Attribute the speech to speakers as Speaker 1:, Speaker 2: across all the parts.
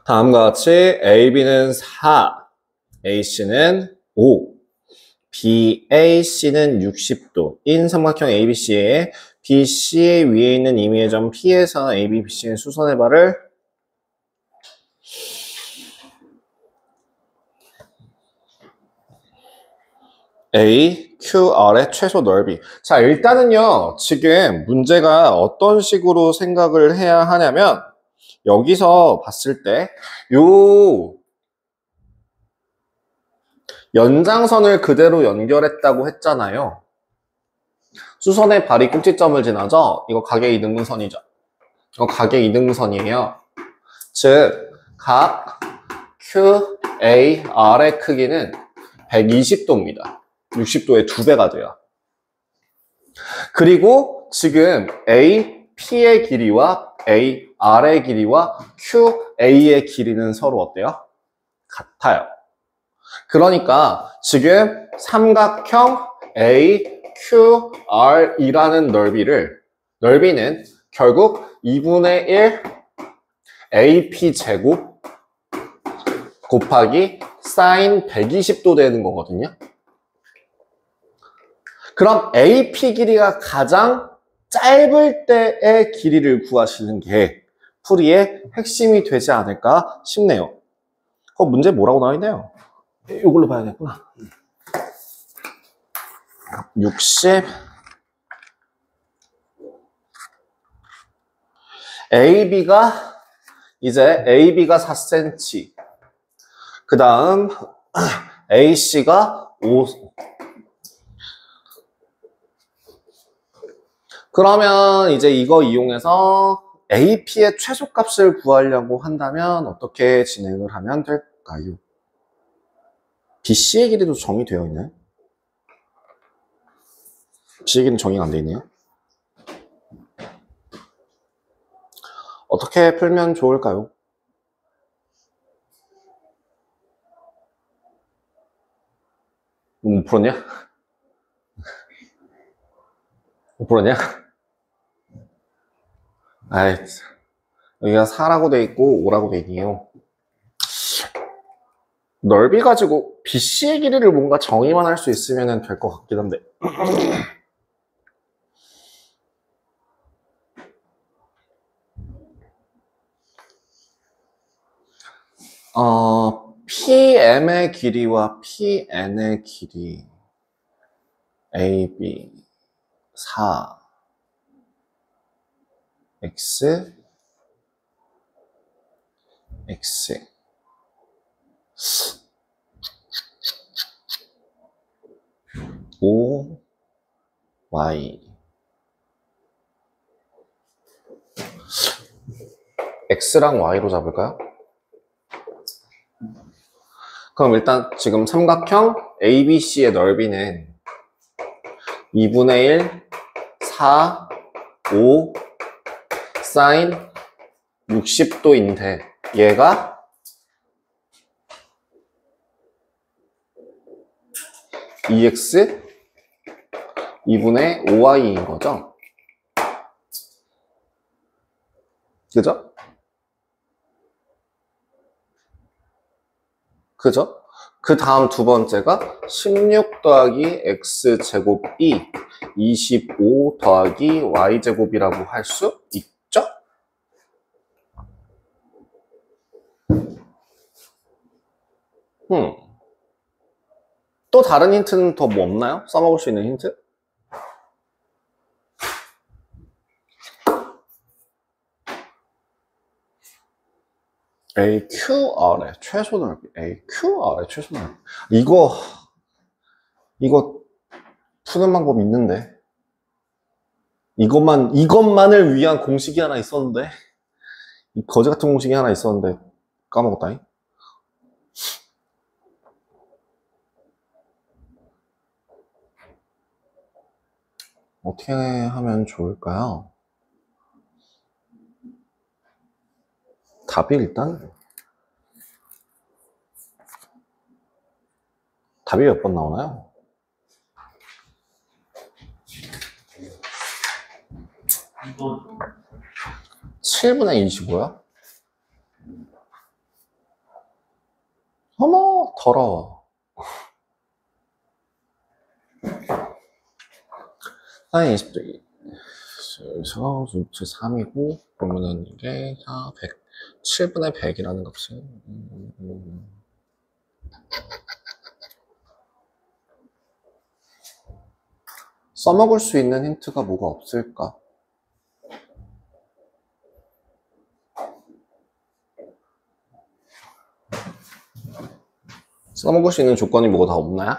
Speaker 1: 다음과 같이 AB는 4, AC는 5, BAC는 60도인 삼각형 ABC에 BC의 위에 있는 임의의 점 P에서 AB, BC의 수선의 발을 A, QR의 최소 넓이. 자, 일단은요, 지금 문제가 어떤 식으로 생각을 해야 하냐면, 여기서 봤을 때, 요 연장선을 그대로 연결했다고 했잖아요. 수선의 발이 꼭지점을 지나죠? 이거 각의 이등분선이죠. 이거 각의 이등분선이에요. 즉, 각 QAR의 크기는 120도입니다. 60도의 2배가 돼요. 그리고 지금 AP의 길이와 AR의 길이와 QA의 길이는 서로 어때요? 같아요. 그러니까 지금 삼각형 AQR이라는 넓이는 결국 2분의 1 AP제곱 곱하기 사인 120도 되는 거거든요. 그럼 AP 길이가 가장 짧을 때의 길이를 구하시는 게 풀이의 핵심이 되지 않을까 싶네요. 문제 뭐라고 나와 있나요? 이걸로 봐야겠구나. 60 AB가 4cm 그 다음 AC가 5 그러면 이제 이거 이용해서 AP의 최소값을 구하려고 한다면 어떻게 진행을 하면 될까요? BC의 길이도 정의되어 있나요? BC의 길이는 정의가 안 되어 있네요. 어떻게 풀면 좋을까요? 못 풀었냐? 못 풀었냐? 아이, 여기가 4라고 돼 있고 5라고 돼 있네요. 넓이 가지고 BC의 길이를 뭔가 정의만 할 수 있으면 될 것 같긴 한데. PM의 길이와 PN의 길이 AB 4 X X 5 Y X랑 Y로 잡을까요? 그럼 일단 지금 삼각형 ABC의 넓이는 2분의 1 4 5 사인 60도인데 얘가 EX 2분의 5Y인 거죠? 그죠? 그죠? 그 다음 두 번째가 16 더하기 X제곱이 25 더하기 Y제곱이라고 할 수 있죠? 또 다른 힌트는 더 뭐 없나요? 써먹을 수 있는 힌트? AQR의 최소 넓이. AQR의 최소 넓이. 이거 푸는 방법 있는데. 이것만을 위한 공식이 하나 있었는데. 거지 같은 공식이 하나 있었는데 까먹었다잉. 어떻게 하면 좋을까요? 답이 몇 번 나오나요? 7분의 25야? 어머, 더러워. 사인 20도. 여기서 루트 3이고, 그러면은 이게 100, 7분의 100이라는 값을. 써먹을 수 있는 힌트가 뭐가 없을까? 써먹을 수 있는 조건이 뭐가 다 없나요?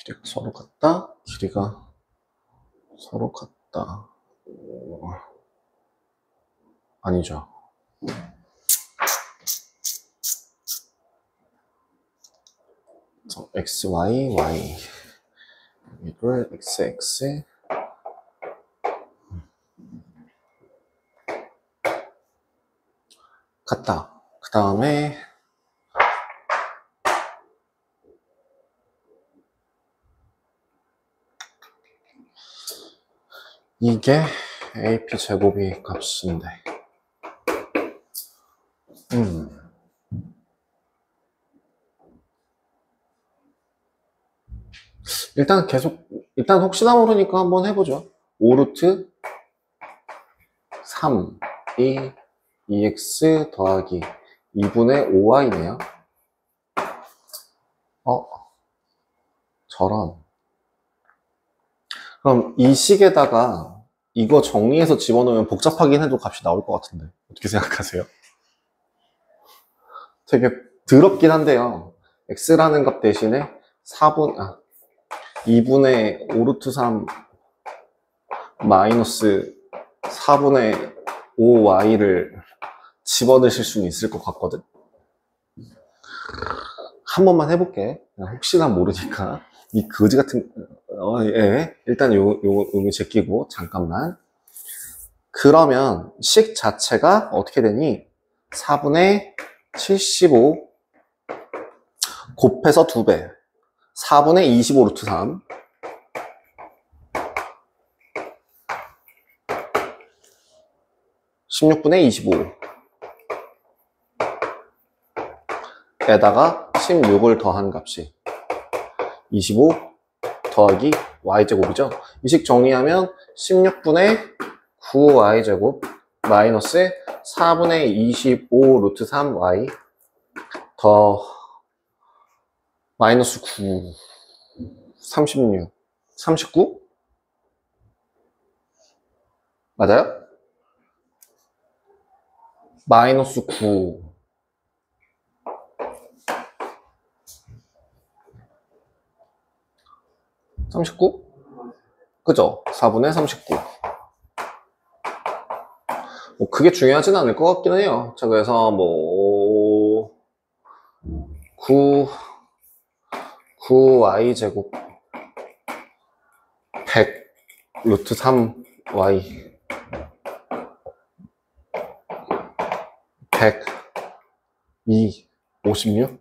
Speaker 1: 길이가 서로 같다? 길이가 서로 같다. 아니죠. x, y, y. 이걸 x, x. 같다. 그 다음에 이게 AP 제곱이 값인데. 일단 혹시나 모르니까 한번 해보죠. 5루트 3, 2x 더하기 2분의 5y네요. 저런. 그럼 이 식에다가 이거 정리해서 집어넣으면 복잡하긴 해도 값이 나올 것 같은데. 어떻게 생각하세요? 되게 더럽긴 한데요. x라는 값 대신에 2분의 5루트 3 마이너스 4분의 5y를 집어넣으실 수는 있을 것 같거든. 한 번만 해볼게. 혹시나 모르니까. 이 거지 같은, 예. 일단 요거 제끼고, 잠깐만. 그러면 식 자체가 어떻게 되니? 4분의 75 곱해서 2배. 4분의 25 루트 3. (16분의 25) 에다가 16을 더한 값이 25 더하기 y제곱이죠. 이 식 정리하면 16분의 9y제곱 마이너스 4분의 25 루트 3y 더 마이너스 9 36 39? 맞아요? 마이너스 9 39? 그죠? 4분의 39. 뭐 그게 중요하진 않을 것 같긴 해요. 자, 그래서 뭐 9y제곱 100 루트 3y 100 2 56?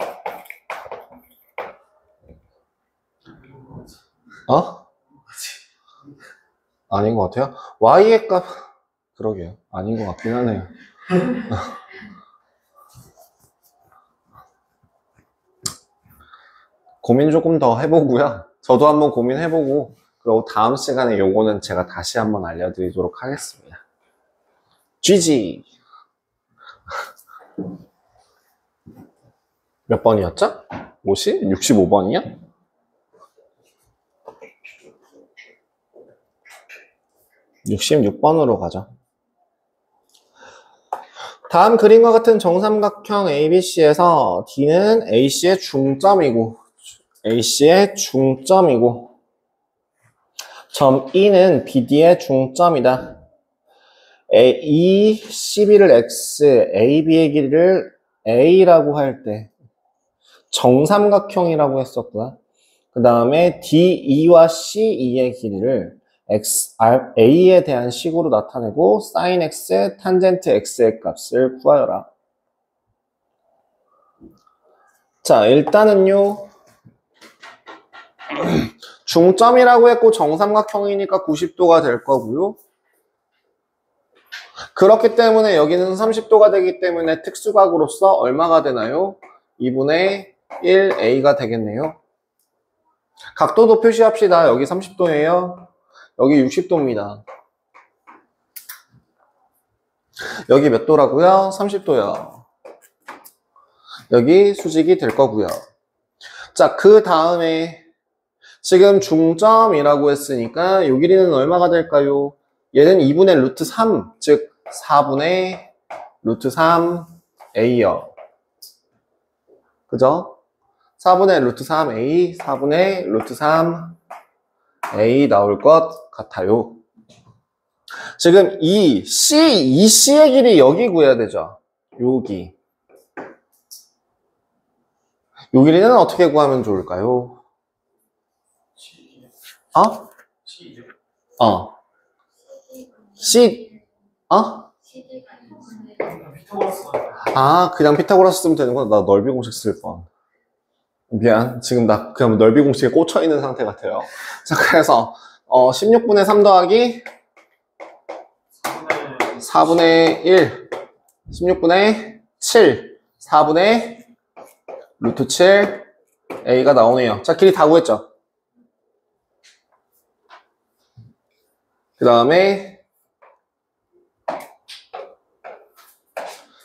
Speaker 1: 아닌 것 같아요. y의 값 그러게요. 아닌 것 같긴 하네요. 고민 조금 더 해보고요. 저도 한번 고민해보고 그리고 다음 시간에 요거는 제가 다시 한번 알려드리도록 하겠습니다. GG! 몇 번이었죠? 50? 65번이요? 66번으로 가죠. 다음 그림과 같은 정삼각형 ABC에서 D는 AC의 중점이고 점 E는 BD의 중점이다. 이 12를 X, AB의 길이를 A라고 할 때 정삼각형이라고 했었구나. 그 다음에 DE와 CE의 길이를 A에 대한 식으로 나타내고 sin X, 탄젠트 X의 값을 구하여라. 자, 일단은요. 중점이라고 했고 정삼각형이니까 90도가 될 거고요. 그렇기 때문에 여기는 30도가 되기 때문에 특수각으로서 얼마가 되나요? 2분의 1a가 되겠네요. 각도도 표시합시다. 여기 30도예요. 여기 60도입니다. 여기 몇 도라고요? 30도요. 여기 수직이 될 거고요. 자, 그 다음에 지금 중점이라고 했으니까 요 길이는 얼마가 될까요? 얘는 2분의 루트 3, 즉 4분의 루트 3a요. 그죠? 4분의 루트 3a, 4분의 루트 3a 나올 것 같아요. 지금 이 C의 길이 여기 구해야 되죠. 여기. 요 길이는 어떻게 구하면 좋을까요? C, 그냥 피타고라스 쓰면 되는구나. 나 넓이 공식 쓸 뻔. 미안. 지금 나 그냥 넓이 공식에 꽂혀 있는 상태 같아요. 자, 그래서 16분의 3 더하기 4분의 1, 16분의 7, 4분의 루트 7, a가 나오네요. 자, 길이 다 구했죠? 그 다음에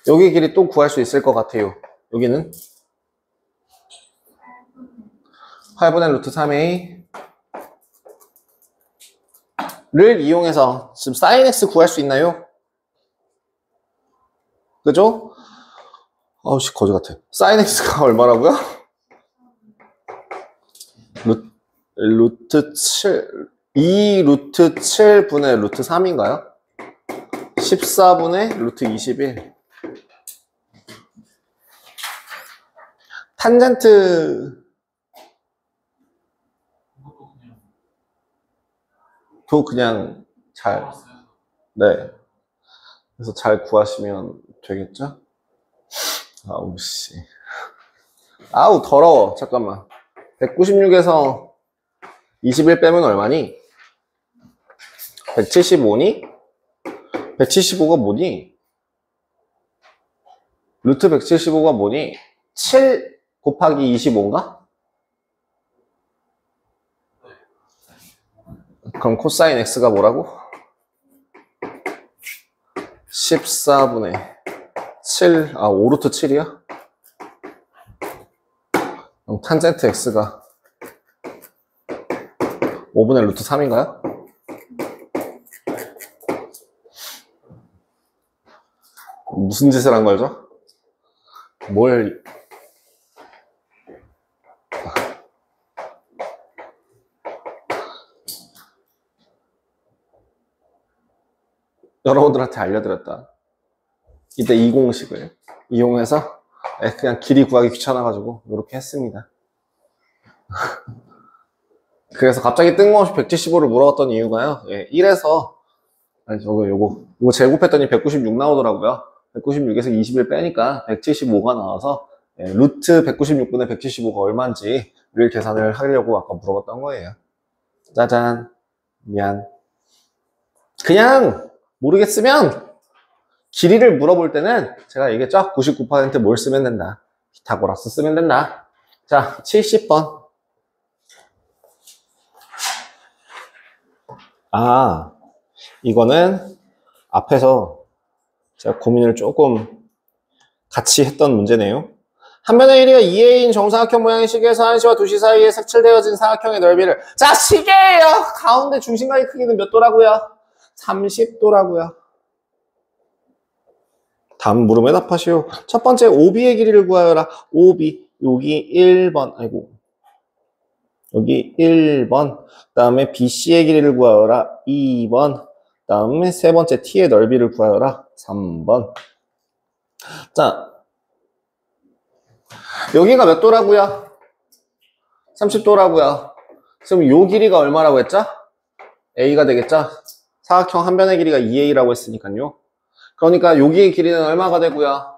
Speaker 1: 여기 길이 또 구할 수 있을 것 같아요. 여기는 8분의 루트 3a 를 이용해서 지금 sin x 구할 수 있나요? 그죠? 아우씨 거지 같아. sin x가 얼마라고요? 루트 7 2루트 7분의 루트 3인가요? 14분의 루트 21. 탄젠트 도 그냥 잘, 네. 그래서 잘 구하시면 되겠죠? 아우, 씨. 아우, 더러워. 잠깐만. 196에서 21 빼면 얼마니? 175니? 175가 뭐니? 루트 175가 뭐니? 7 곱하기 25인가? 그럼 코사인 x가 뭐라고? 14분의 7, 5루트 7이야? 그럼 탄젠트 x가 5분의 루트 3인가요? 무슨 짓을 한 거죠? 뭘 여러분들한테 알려드렸다. 이때 이 공식을 이용해서 그냥 길이 구하기 귀찮아가지고 이렇게 했습니다. 그래서 갑자기 뜬금없이 175를 물어봤던 이유가요. 1에서 요거 제곱했더니 196 나오더라고요. 196에서 20을 빼니까 175가 나와서 루트 196분의 175가 얼마인지를 계산을 하려고 아까 물어봤던 거예요. 짜잔. 미안. 그냥 모르겠으면 길이를 물어볼 때는 제가 얘기했죠? 99% 뭘 쓰면 된다. 피타고라스 쓰면 된다. 자, 70번. 이거는 앞에서 제가 고민을 조금 같이 했던 문제네요. 한 변의 길이가 2a인 정사각형 모양의 시계에서 1시와 2시 사이에 색칠되어진 사각형의 넓이를 자, 시계예요! 가운데 중심각의 크기는 몇 도라고요? 30도라고요. 다음 물음에 답하시오. 첫 번째 OB의 길이를 구하여라. OB 여기 1번 여기 1번 그 다음에 BC의 길이를 구하여라. 2번 그 다음에 세 번째 T의 넓이를 구하여라. 3번. 자, 여기가 몇 도라고요? 30도라고요. 그럼 요 길이가 얼마라고 했죠? A가 되겠죠? 사각형 한 변의 길이가 2A라고 했으니까요. 그러니까 여기의 길이는 얼마가 되고요?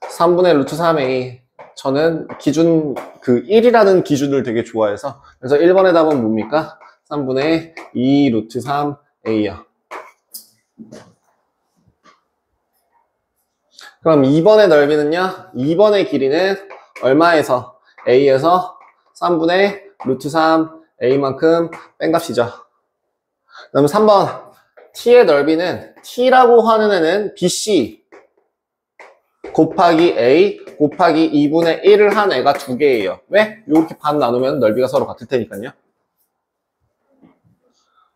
Speaker 1: 3분의 루트 3A. 저는 기준, 1이라는 기준을 되게 좋아해서. 그래서 1번의 답은 뭡니까? 3분의 2 루트 3a요. 그럼 2번의 넓이는요? 2번의 길이는 얼마에서? a에서 3분의 루트 3 a만큼 뺀 값이죠. 그럼 3번 t의 넓이는 t라고 하는 애는 bc 곱하기 a 곱하기 2분의 1을 한 애가 두 개예요. 왜? 이렇게 반 나누면 넓이가 서로 같을 테니까요.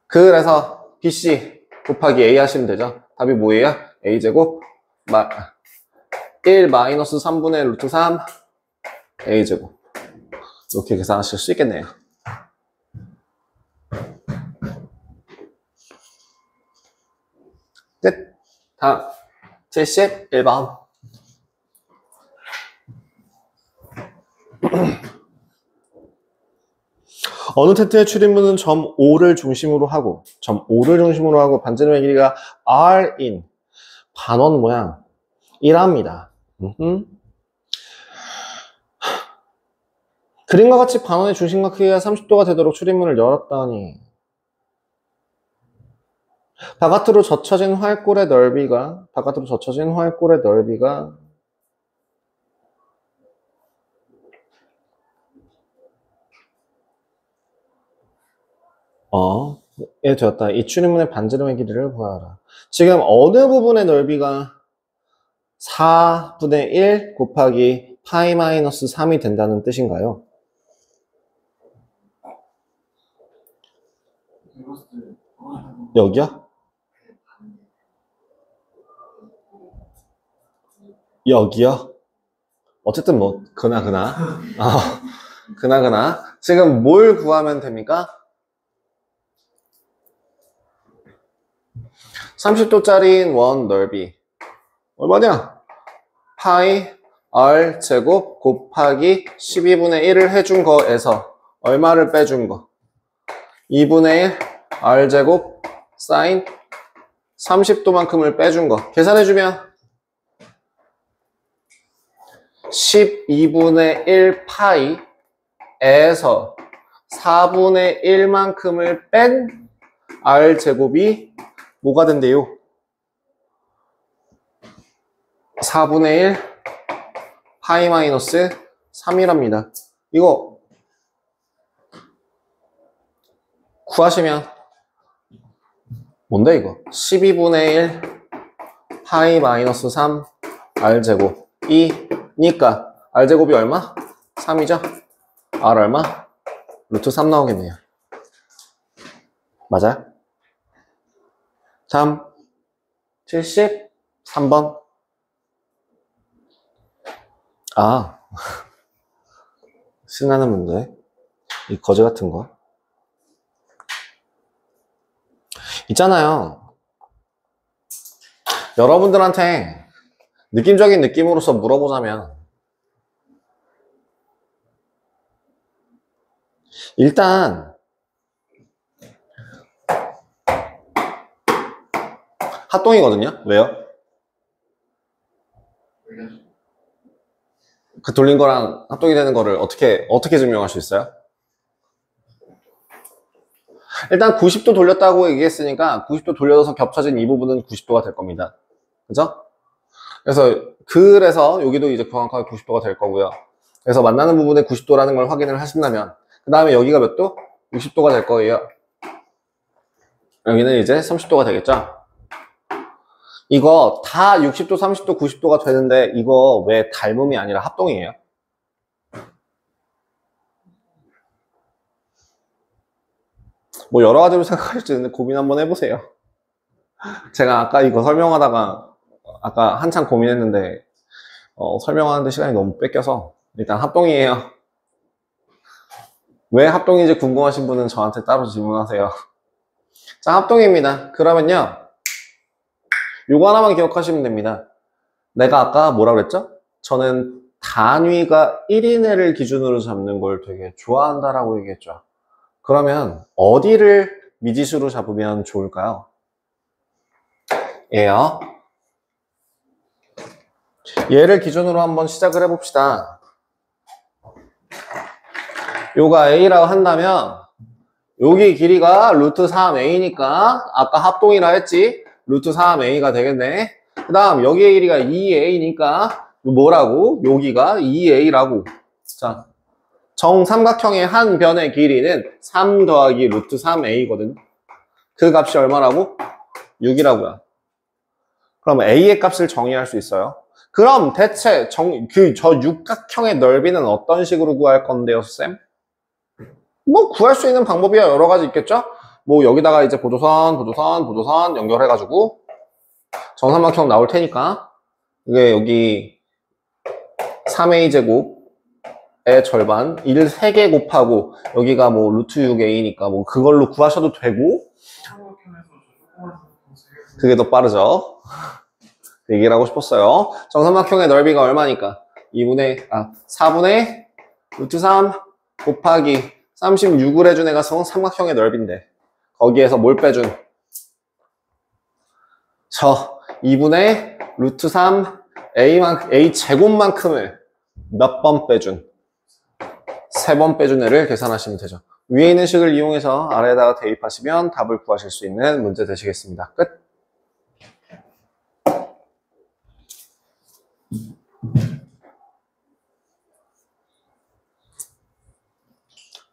Speaker 1: 그래서 bc 곱하기 a 하시면 되죠. 답이 뭐예요? a제곱 1 마이너스 3분의 루트 3 a제곱. 이렇게 계산하실 수 있겠네요. 끝. 다음 71번. 어느 테트의 출입문은 점 O를 중심으로 하고 반지름의 길이가 R인 반원 모양이랍니다. 그림과 같이 반원의 중심과 크기가 30도가 되도록 출입문을 열었다니 바깥으로 젖혀진 활골의 넓이가 되었다. 이 출입문의 반지름의 길이를 구하라. 지금 어느 부분의 넓이가 4분의 1 곱하기 파이 마이너스 3이 된다는 뜻인가요? 여기요? 여기요? 어쨌든 뭐 그나그나 지금 뭘 구하면 됩니까? 30도짜리인 원 넓이 얼마냐? 파이 r 제곱 곱하기 12분의 1을 해준 거에서 얼마를 빼준 거? 2분의 1 r 제곱 사인 30도만큼을 빼준 거 계산해주면 12분의 1 파이에서 4분의 1만큼을 뺀 r 제곱이 뭐가 된대요? 4분의 1 파이 마이너스 3이랍니다. 이거 구하시면 뭔데 이거? 12분의 1 파이 마이너스 3 r제곱 2니까 r제곱이 얼마? 3이죠? r 얼마? 루트 3 나오겠네요. 맞아요? 다음 73번. 신나는 문제. 이 거지 같은 거 있잖아요. 여러분들한테 느낌적인 느낌으로서 물어보자면 일단 합동이거든요. 왜요? 그 돌린 거랑 합동이 되는 거를 어떻게 증명할 수 있어요? 일단 90도 돌렸다고 얘기했으니까 90도 돌려서 겹쳐진 이 부분은 90도가 될 겁니다. 그죠? 그래서 여기도 이제 정확하게 90도가 될 거고요. 그래서 만나는 부분에 90도라는 걸 확인을 하신다면 그 다음에 여기가 몇 도? 60도가 될 거예요. 여기는 이제 30도가 되겠죠? 이거 다 60도, 30도, 90도가 되는데 이거 왜 닮음이 아니라 합동이에요? 뭐 여러 가지로 생각할 수 있는데 고민 한번 해보세요. 제가 아까 이거 설명하다가 아까 한참 고민했는데 설명하는데 시간이 너무 뺏겨서 일단 합동이에요. 왜 합동인지 궁금하신 분은 저한테 따로 질문하세요. 자, 합동입니다. 그러면요 요거 하나만 기억하시면 됩니다. 내가 아까 뭐라 그랬죠? 저는 단위가 1인회를 기준으로 잡는 걸 되게 좋아한다라고 얘기했죠. 그러면 어디를 미지수로 잡으면 좋을까요? 얘요. 얘를 기준으로 한번 시작을 해봅시다. 요가 A라고 한다면 여기 길이가 루트 3A니까 아까 합동이라 했지? 루트 3A가 되겠네. 그 다음 여기의 길이가 2A니까 뭐라고? 여기가 2A라고. 자, 정삼각형의 한 변의 길이는 3 더하기 루트 3A거든. 그 값이 얼마라고? 6이라고요. 그럼 A의 값을 정의할 수 있어요. 그럼 대체 저 육각형의 넓이는 어떤 식으로 구할 건데요, 쌤? 뭐 구할 수 있는 방법이 여러 가지 있겠죠? 뭐 여기다가 이제 보조선 연결해가지고 정삼각형 나올 테니까 이게 여기 3a 제곱의 절반 1 3개 곱하고 여기가 뭐 루트 6a니까 뭐 그걸로 구하셔도 되고 그게 더 빠르죠. 얘기를 하고 싶었어요. 정삼각형의 넓이가 얼마니까 4분의 루트 3 곱하기 36을 해준 애가 삼각형의 넓이인데 거기에서 뭘 빼준? 저 2분의 루트 3 A 제곱만큼을 몇 번 빼준? 3번 빼준 애를 계산하시면 되죠. 위에 있는 식을 이용해서 아래에다가 대입하시면 답을 구하실 수 있는 문제 되시겠습니다. 끝.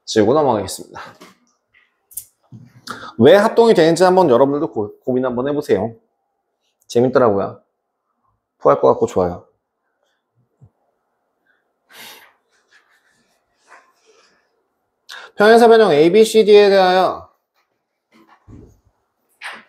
Speaker 1: 지우고 넘어가겠습니다. 왜 합동이 되는지 한번 여러분들도 고민 한번 해보세요. 재밌더라고요. 풀할 것 같고 좋아요. 평행사 변형 ABCD에 대하여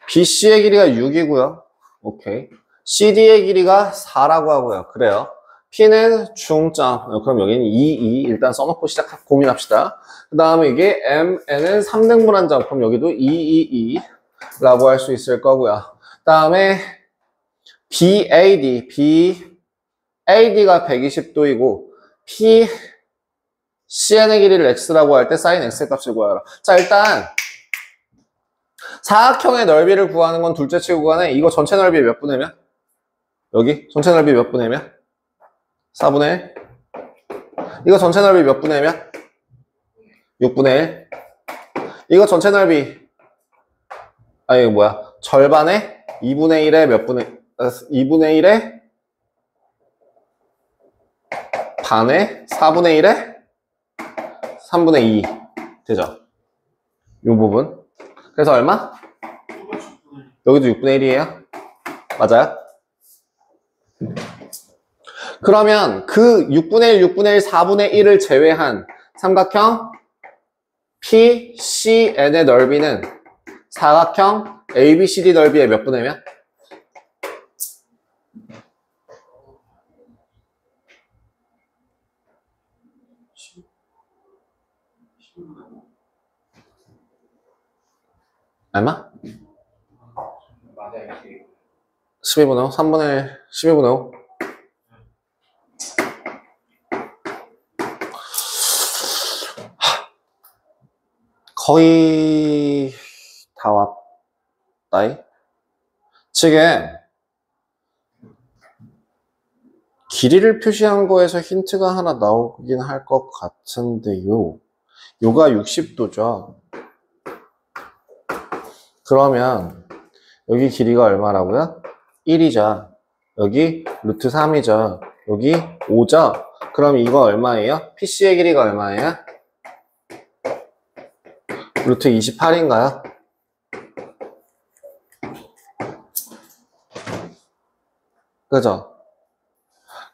Speaker 1: BC의 길이가 6이고요. 오케이. CD의 길이가 4라고 하고요. 그래요. P는 중점. 그럼 여기는 2 일단 써놓고 고민합시다. 그 다음에 이게 MN은 3등분한 점. 그럼 여기도 2 라고 할 수 있을 거고요. 그 다음에 BAD가 120도이고 CN의 길이를 X라고 할 때 sin X의 값을 구하라. 자, 일단 사각형의 넓이를 구하는 건 둘째 치고 구하네. 이거 전체 넓이 몇 분의 몇? 여기 전체 넓이 몇 분의 몇? 4분의 1. 이거 전체 넓이 몇 분의 몇? 6분의 1. 이거 전체 넓이 이거 뭐야? 절반에 2분의 1에 몇 분의 2분의 1에 반에 4분의 1에 3분의 2 되죠? 이 부분. 그래서 얼마? 여기도 6분의 1이에요? 맞아요? 그러면 그 6분의 1, 6분의 1, 4분의 1을 제외한 삼각형 PCN의 넓이는 사각형 ABCD 넓이의 몇 분의 몇? 얼마? 12분의 5? 3분의 1, 12분의 5? 거의 다 왔다이? 지금 길이를 표시한 거에서 힌트가 하나 나오긴 할 것 같은데요. 요가 60도죠. 그러면 여기 길이가 얼마라고요? 1이죠. 여기 루트 3이죠. 여기 5죠. 그럼 이거 얼마예요? PC의 길이가 얼마예요? 루트 28인가요? 그죠?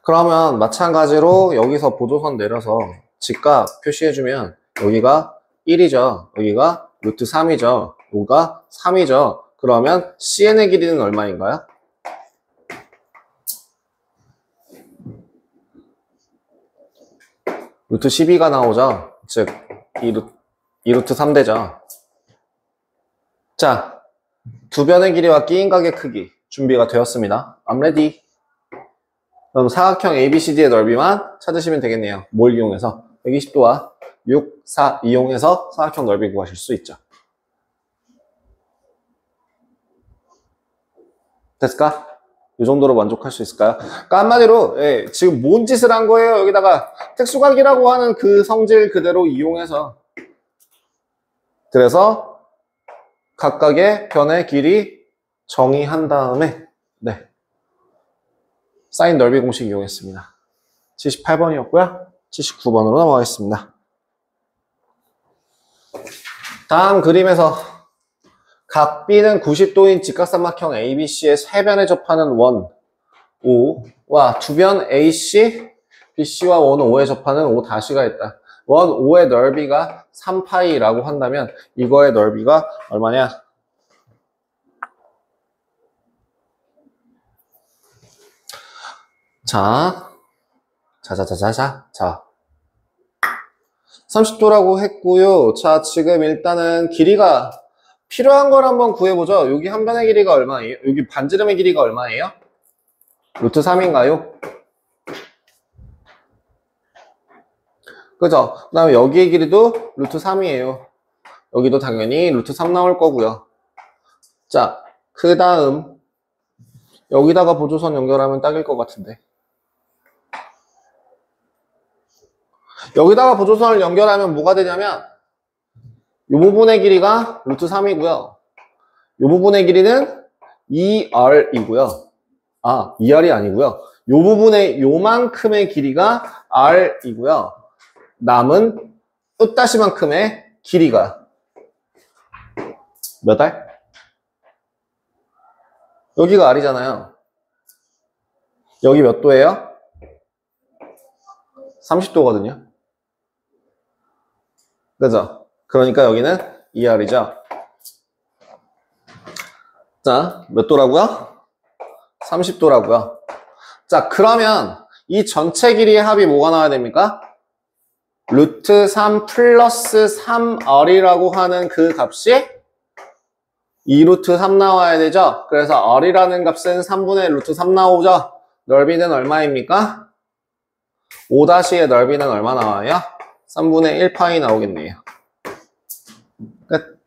Speaker 1: 그러면 마찬가지로 여기서 보조선 내려서 직각 표시해주면 여기가 1이죠. 여기가 루트 3이죠. 여기가 3이죠. 그러면 CN의 길이는 얼마인가요? 루트 12가 나오죠. 즉 2루트 3되죠. 자, 두 변의 길이와 끼인각의 크기 준비가 되었습니다. I'm ready. 그럼 사각형 ABCD의 넓이만 찾으시면 되겠네요. 뭘 이용해서? 120도와 6, 4 이용해서 사각형 넓이 구하실 수 있죠. 됐을까? 이 정도로 만족할 수 있을까요? 그러니까 한마디로 예, 지금 뭔 짓을 한 거예요? 여기다가 특수각이라고 하는 그 성질 그대로 이용해서 그래서 각각의 변의 길이 정의한 다음에 네, 사인 넓이 공식 이용했습니다. 78번이었고요. 79번으로 넘어가겠습니다. 다음 그림에서 각 B는 90도인 직각삼각형 ABC의 세 변에 접하는 원 O와 두 변 AC, BC와 원 O에 접하는 O''가 있다. 원 O의 넓이가 3파이라고 한다면 이거의 넓이가 얼마냐? 자, 30도라고 했고요. 자, 지금 일단은 길이가 필요한 걸 한번 구해보죠. 여기 한 변의 길이가 얼마예요? 여기 반지름의 길이가 얼마예요? 루트 3인가요? 그죠? 그 다음에 여기의 길이도 루트 3이에요. 여기도 당연히 루트 3 나올 거고요. 자, 그 다음 여기다가 보조선 연결하면 딱일 것 같은데. 여기다가 보조선을 연결하면 뭐가 되냐면 이 부분의 길이가 루트 3이고요. 이 부분의 길이는 2r이고요. 아, 2r이 아니고요. 이 부분의 요만큼의 길이가 r이고요. 남은 으따시만큼의 길이가 몇 알? 여기가 r이잖아요. 여기 몇 도예요? 30도거든요. 그죠? 그러니까 여기는 2r이죠. 자, 몇 도라고요? 30도라고요. 자, 그러면 이 전체 길이의 합이 뭐가 나와야 됩니까? 루트 3 플러스 3r이라고 하는 그 값이 2루트 3 나와야 되죠? 그래서 r이라는 값은 3분의 루트 3 나오죠? 넓이는 얼마입니까? 5-의 넓이는 얼마 나와요? 3분의 1파이 나오겠네요. 끝.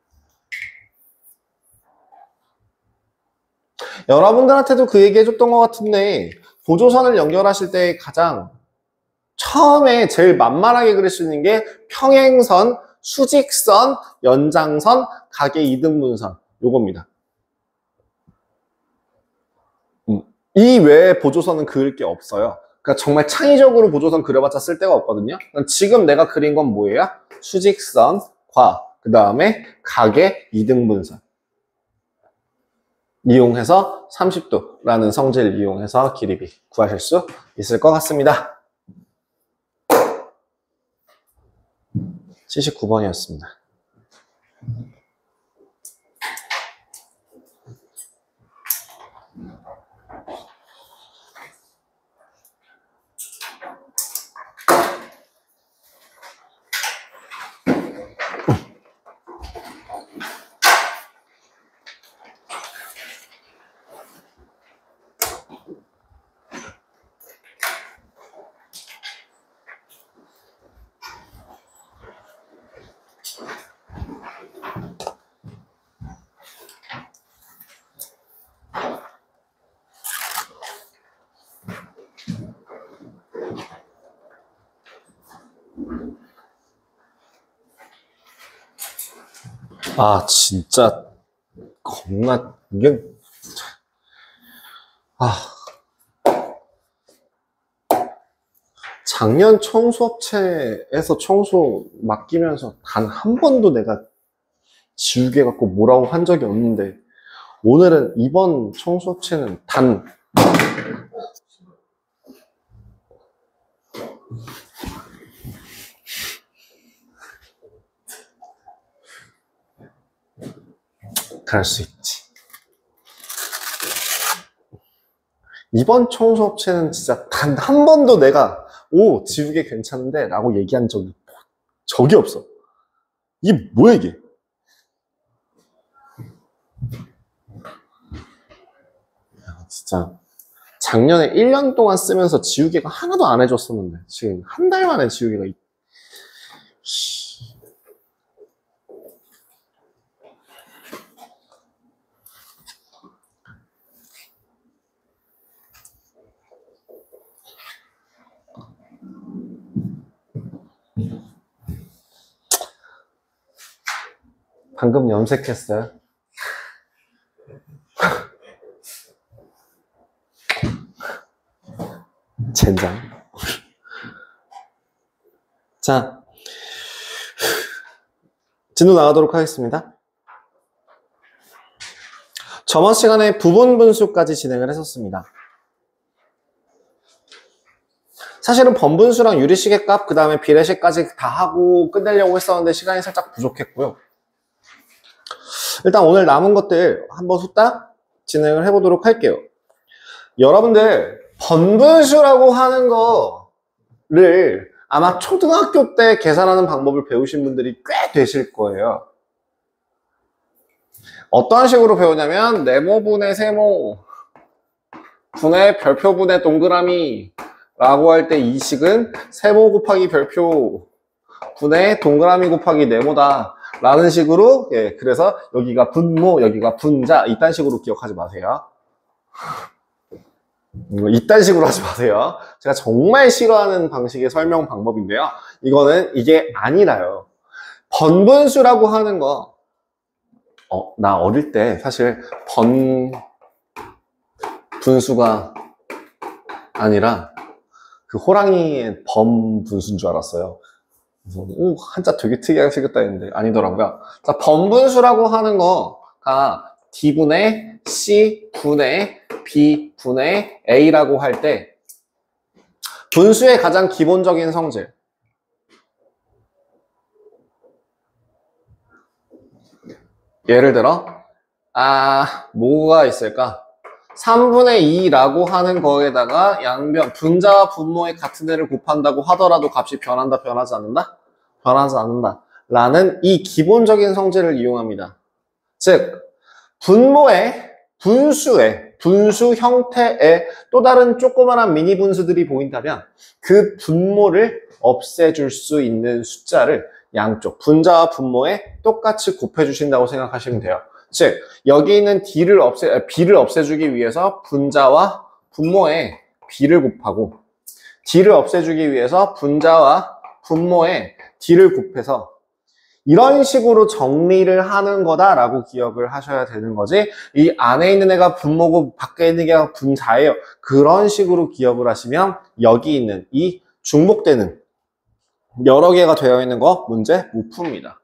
Speaker 1: 여러분들한테도 그 얘기 해줬던 것 같은데 보조선을 연결하실 때 가장 처음에 제일 만만하게 그릴 수 있는 게 평행선, 수직선, 연장선, 각의 이등분선 요겁니다. 이 외에 보조선은 그릴 게 없어요. 그러니까 정말 창의적으로 보조선 그려봤자 쓸데가 없거든요. 지금 내가 그린 건 뭐예요? 수직선과 그 다음에 각의 이등분선 이용해서 30도라는 성질을 이용해서 길이비 구하실 수 있을 것 같습니다. 79번이었습니다. 아, 진짜 겁나 이게 작년 청소업체에서 청소 맡기면서 단 한 번도 내가 지우개 갖고 뭐라고 한 적이 없는데 오늘은 이번 청소업체는 단 그럴 수 있지. 이번 청소업체는 진짜 단 한 번도 내가 오 지우개 괜찮은데 라고 얘기한 적이 없어. 이게 뭐야 이게. 진짜 작년에 1년 동안 쓰면서 지우개가 하나도 안 해줬었는데 지금 한 달 만에 지우개가 방금 염색했어요. 젠장. 자, 진도 나가도록 하겠습니다. 저번 시간에 부분 분수까지 진행을 했었습니다. 사실은 번분수랑 유리식의 값, 그 다음에 비례식까지 다 하고 끝내려고 했었는데 시간이 살짝 부족했고요. 일단 오늘 남은 것들 한번 후딱 진행을 해보도록 할게요. 여러분들 번분수라고 하는 거를 아마 초등학교 때 계산하는 방법을 배우신 분들이 꽤 되실 거예요. 어떤 식으로 배우냐면 네모분의 세모 분의 별표분의 동그라미 라고 할 때 이 식은 세모 곱하기 별표 분의 동그라미 곱하기 네모다 라는 식으로, 예, 그래서 여기가 분모, 여기가 분자, 이딴 식으로 기억하지 마세요. 이딴 식으로 하지 마세요. 제가 정말 싫어하는 방식의 설명 방법인데요. 이게 아니라요. 번분수라고 하는 거, 나 어릴 때 사실 분수가 아니라 그 호랑이의 범분수인 줄 알았어요. 그래서 한자 되게 특이하게 생겼다 했는데 아니더라고요. 자, 번분수라고 하는 거가 D분의 C분의 B분의 A라고 할 때 분수의 가장 기본적인 성질, 예를 들어 뭐가 있을까? 3분의 2라고 하는 거에다가 양변, 분자와 분모의 같은 애를 곱한다고 하더라도 값이 변한다, 변하지 않는다? 변하지 않는다. 라는 이 기본적인 성질을 이용합니다. 즉, 분수 형태의 또 다른 조그마한 미니 분수들이 보인다면 그 분모를 없애줄 수 있는 숫자를 양쪽, 분자와 분모에 똑같이 곱해주신다고 생각하시면 돼요. 즉, 여기 있는 b를 없애주기 위해서 분자와 분모에 b를 곱하고 d를 없애주기 위해서 분자와 분모에 d를 곱해서 이런 식으로 정리를 하는 거다라고 기억을 하셔야 되는 거지, 이 안에 있는 애가 분모고 밖에 있는 애가 분자예요. 그런 식으로 기억을 하시면 여기 있는 이 중복되는 여러 개가 되어 있는 거 문제 못 풉니다.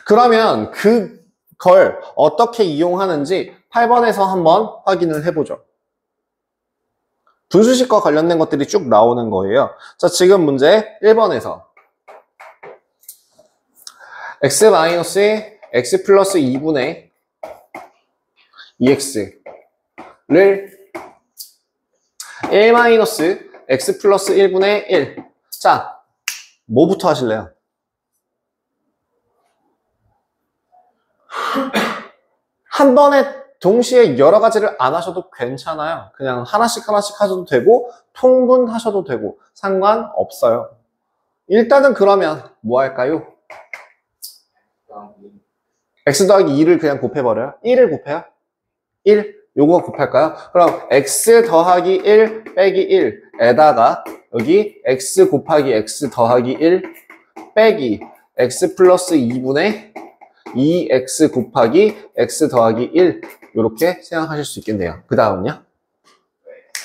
Speaker 1: 그러면 그걸 어떻게 이용하는지 8번에서 한번 확인을 해보죠. 분수식과 관련된 것들이 쭉 나오는 거예요. 자, 지금 문제 1번에서 x x 플러스 2분의 2x를 1 x 플러스 1분의 1. 자, 뭐부터 하실래요? 한 번에 동시에 여러 가지를 안 하셔도 괜찮아요. 그냥 하나씩 하셔도 되고 통분하셔도 되고 상관없어요. 일단은 그러면 뭐 할까요? x 더하기 2를 그냥 곱해버려요. 1을 곱해요. 1, 요거 곱할까요? 그럼 x 더하기 1 빼기 1에다가 여기 x 곱하기 x 더하기 1 빼기 x 플러스 2분의 2x 곱하기 x 더하기 1, 이렇게 생각하실 수 있겠네요. 그 다음은요?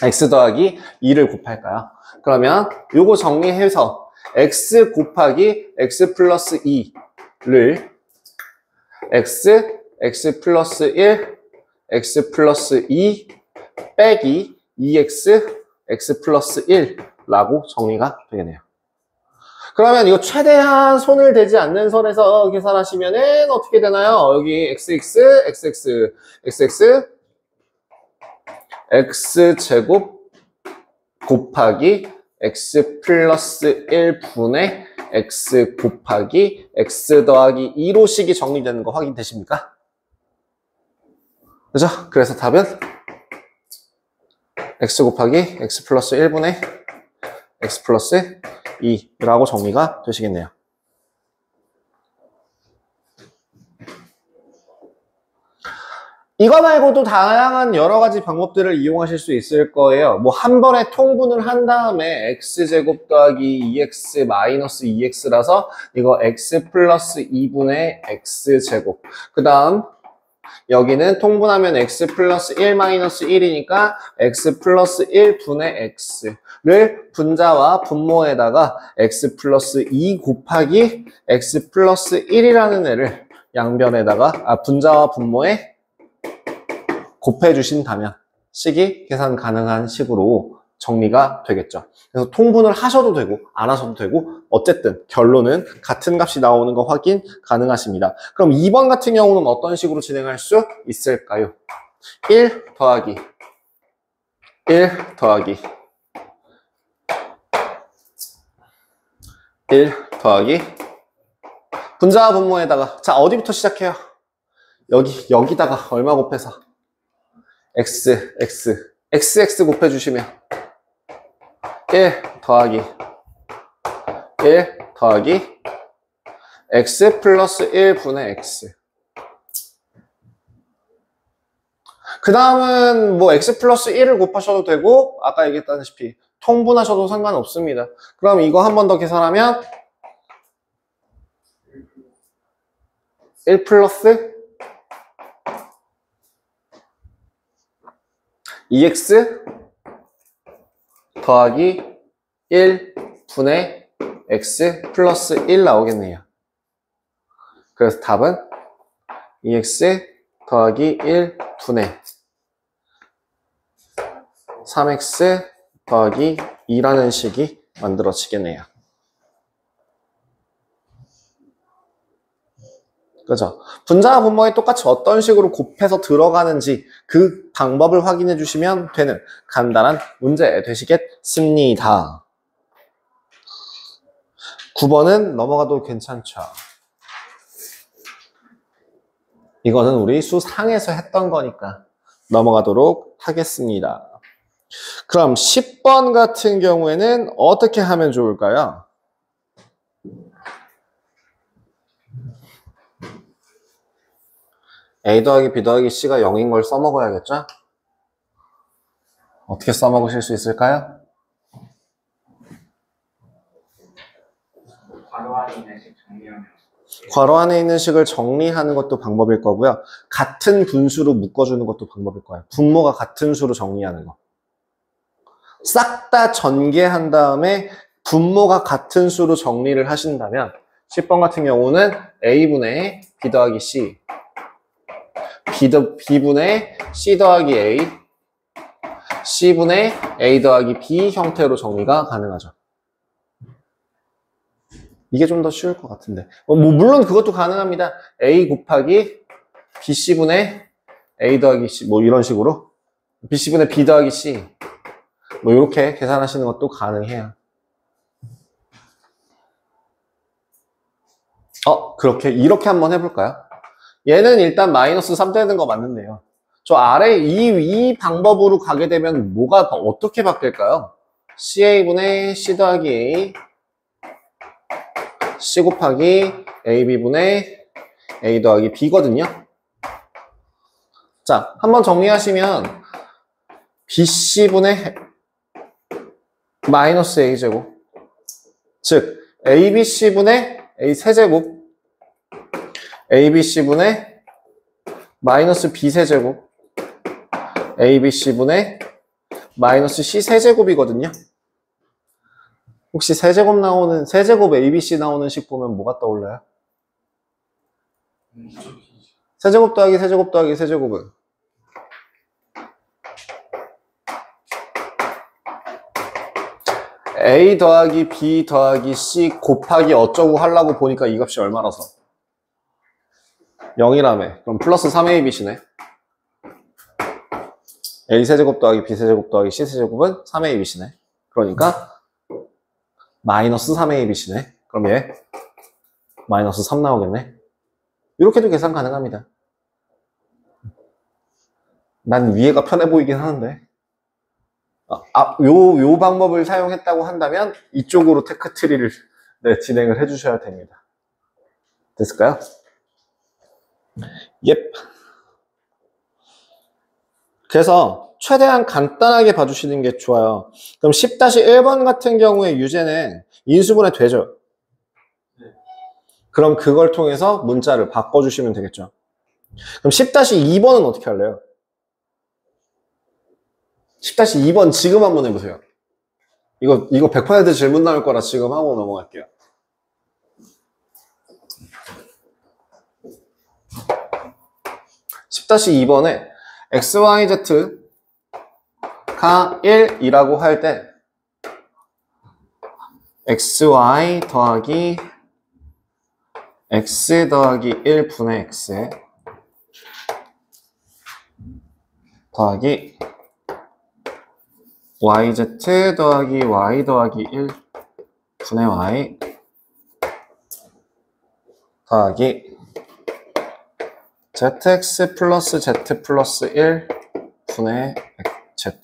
Speaker 1: x 더하기 2를 곱할까요? 그러면 요거 정리해서 x 곱하기 x 플러스 2를 x 플러스 1, x 플러스 2 빼기 2x, x 플러스 1라고 정리가 되겠네요. 그러면 이거 최대한 손을 대지 않는 선에서 계산하시면은 어떻게 되나요? 여기 xx, xx, xx, x제곱 곱하기 x 플러스 1분의 x 곱하기 x 더하기 2로 식이 정리되는 거 확인되십니까? 그죠? 그래서 답은 x 곱하기 x 플러스 1분의 x 플러스 2라고 정리가 되시겠네요. 이거 말고도 다양한 여러 가지 방법들을 이용하실 수 있을 거예요. 뭐 한 번에 통분을 한 다음에 x제곱 더하기 2x 마이너스 2x라서 이거 x 플러스 2분의 x제곱. 그 다음 여기는 통분하면 x 플러스 1 마이너스 1이니까 x 플러스 1분의 x를 분자와 분모에다가 x 플러스 2 곱하기 x 플러스 1이라는 애를 양변에다가 분자와 분모에 곱해주신다면 식이 계산 가능한 식으로 정리가 되겠죠. 그래서 통분을 하셔도 되고 안 하셔도 되고 어쨌든 결론은 같은 값이 나오는 거 확인 가능하십니다. 그럼 2번 같은 경우는 어떤 식으로 진행할 수 있을까요? 1 더하기 1 더하기 1 더하기 분자와 분모에다가 자 어디부터 시작해요? 여기다가 얼마 곱해서 x 곱해주시면 1 더하기 1 더하기 x 플러스 1분의 x. 그 다음은 뭐 x 플러스 1을 곱하셔도 되고 아까 얘기했다시피 통분하셔도 상관없습니다. 그럼 이거 한 번 더 계산하면 1 플러스 2x 더하기 1분의 x 플러스 1 나오겠네요. 그래서 답은 2x 더하기 1분의 3x 더하기 2라는 식이 만들어지겠네요. 그죠? 분자와 분모에 똑같이 어떤 식으로 곱해서 들어가는지 그 방법을 확인해 주시면 되는 간단한 문제 되시겠습니다. 9번은 넘어가도 괜찮죠? 이거는 우리 수상에서 했던 거니까 넘어가도록 하겠습니다. 그럼 10번 같은 경우에는 어떻게 하면 좋을까요? a 더하기 b 더하기 c가 0인 걸 써먹어야겠죠? 어떻게 써먹으실 수 있을까요?
Speaker 2: 괄호 안에 있는 식 정리하면
Speaker 1: 괄호 안에 있는 식을 정리하는 것도 방법일 거고요. 같은 분수로 묶어주는 것도 방법일 거예요. 분모가 같은 수로 정리하는 거. 싹 다 전개한 다음에 분모가 같은 수로 정리를 하신다면 10번 같은 경우는 a분의 b 더하기 c b분의 c 더하기 a c분의 a 더하기 b 형태로 정리가 가능하죠. 이게 좀 더 쉬울 것 같은데 뭐 물론 그것도 가능합니다. a 곱하기 bc분의 a 더하기 c 뭐 이런 식으로 bc분의 b 더하기 c 뭐 이렇게 계산하시는 것도 가능해요. 그렇게 이렇게 한번 해볼까요? 얘는 일단 마이너스 3 되는 거 맞는데요. 저 아래 이 방법으로 가게 되면 뭐가 어떻게 바뀔까요? ca분의 c 더하기 a c 곱하기 ab분의 a 더하기 b거든요. 자, 한번 정리하시면 bc분의 마이너스 a제곱 즉 abc분의 a 세제곱 abc분의 마이너스 b세제곱 abc분의 마이너스 c세제곱이거든요. 혹시 세제곱 나오는 세제곱 abc 나오는 식 보면 뭐가 떠올라요? 세제곱 더하기 세제곱 더하기 세제곱은 a 더하기 b 더하기 c 곱하기 어쩌고 하려고 보니까 이 값이 얼마라서 0이라며. 그럼 플러스 3abc네. a 세제곱 더하기 b 세제곱 더하기 c 세제곱은 3abc네. 그러니까 마이너스 3abc네. 그럼 얘 마이너스 3 나오겠네. 이렇게도 계산 가능합니다. 난 위에가 편해 보이긴 하는데 요 방법을 사용했다고 한다면 이쪽으로 테크트리를 진행을 해주셔야 됩니다. 됐을까요? 예. 그래서 최대한 간단하게 봐주시는 게 좋아요. 그럼 10-1번 같은 경우에 유제는 인수분해 되죠? 그럼 그걸 통해서 문자를 바꿔주시면 되겠죠. 그럼 10-2번은 어떻게 할래요? 10-2번 지금 한번 해보세요. 이거 100% 질문 나올 거라 지금 하고 넘어갈게요. (10-2번에) xyz가 1이라고 할 때 xy 더하기 x 더하기 1분의 x 더하기 yz 더하기 y 더하기 1분의 y 더하기 zx 플러스 z 플러스 1분의 z.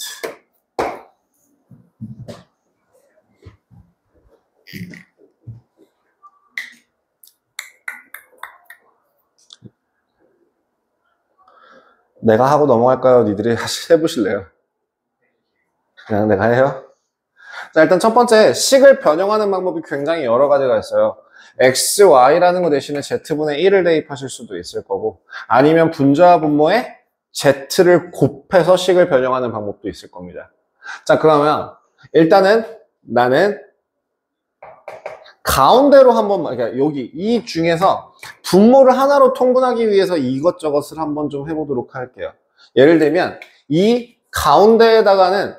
Speaker 1: 내가 하고 넘어갈까요? 니들이 해보실래요? 그냥 내가 해요? 자, 일단 첫 번째, 식을 변형하는 방법이 굉장히 여러 가지가 있어요. x, y라는 거 대신에 z분의 1을 대입하실 수도 있을 거고, 아니면 분자와 분모에 z를 곱해서 식을 변형하는 방법도 있을 겁니다. 자, 그러면 일단은 나는 가운데로 한번, 그러니까 여기 이 중에서 분모를 하나로 통분하기 위해서 이것저것을 한번 좀 해보도록 할게요. 예를 들면 이 가운데에다가는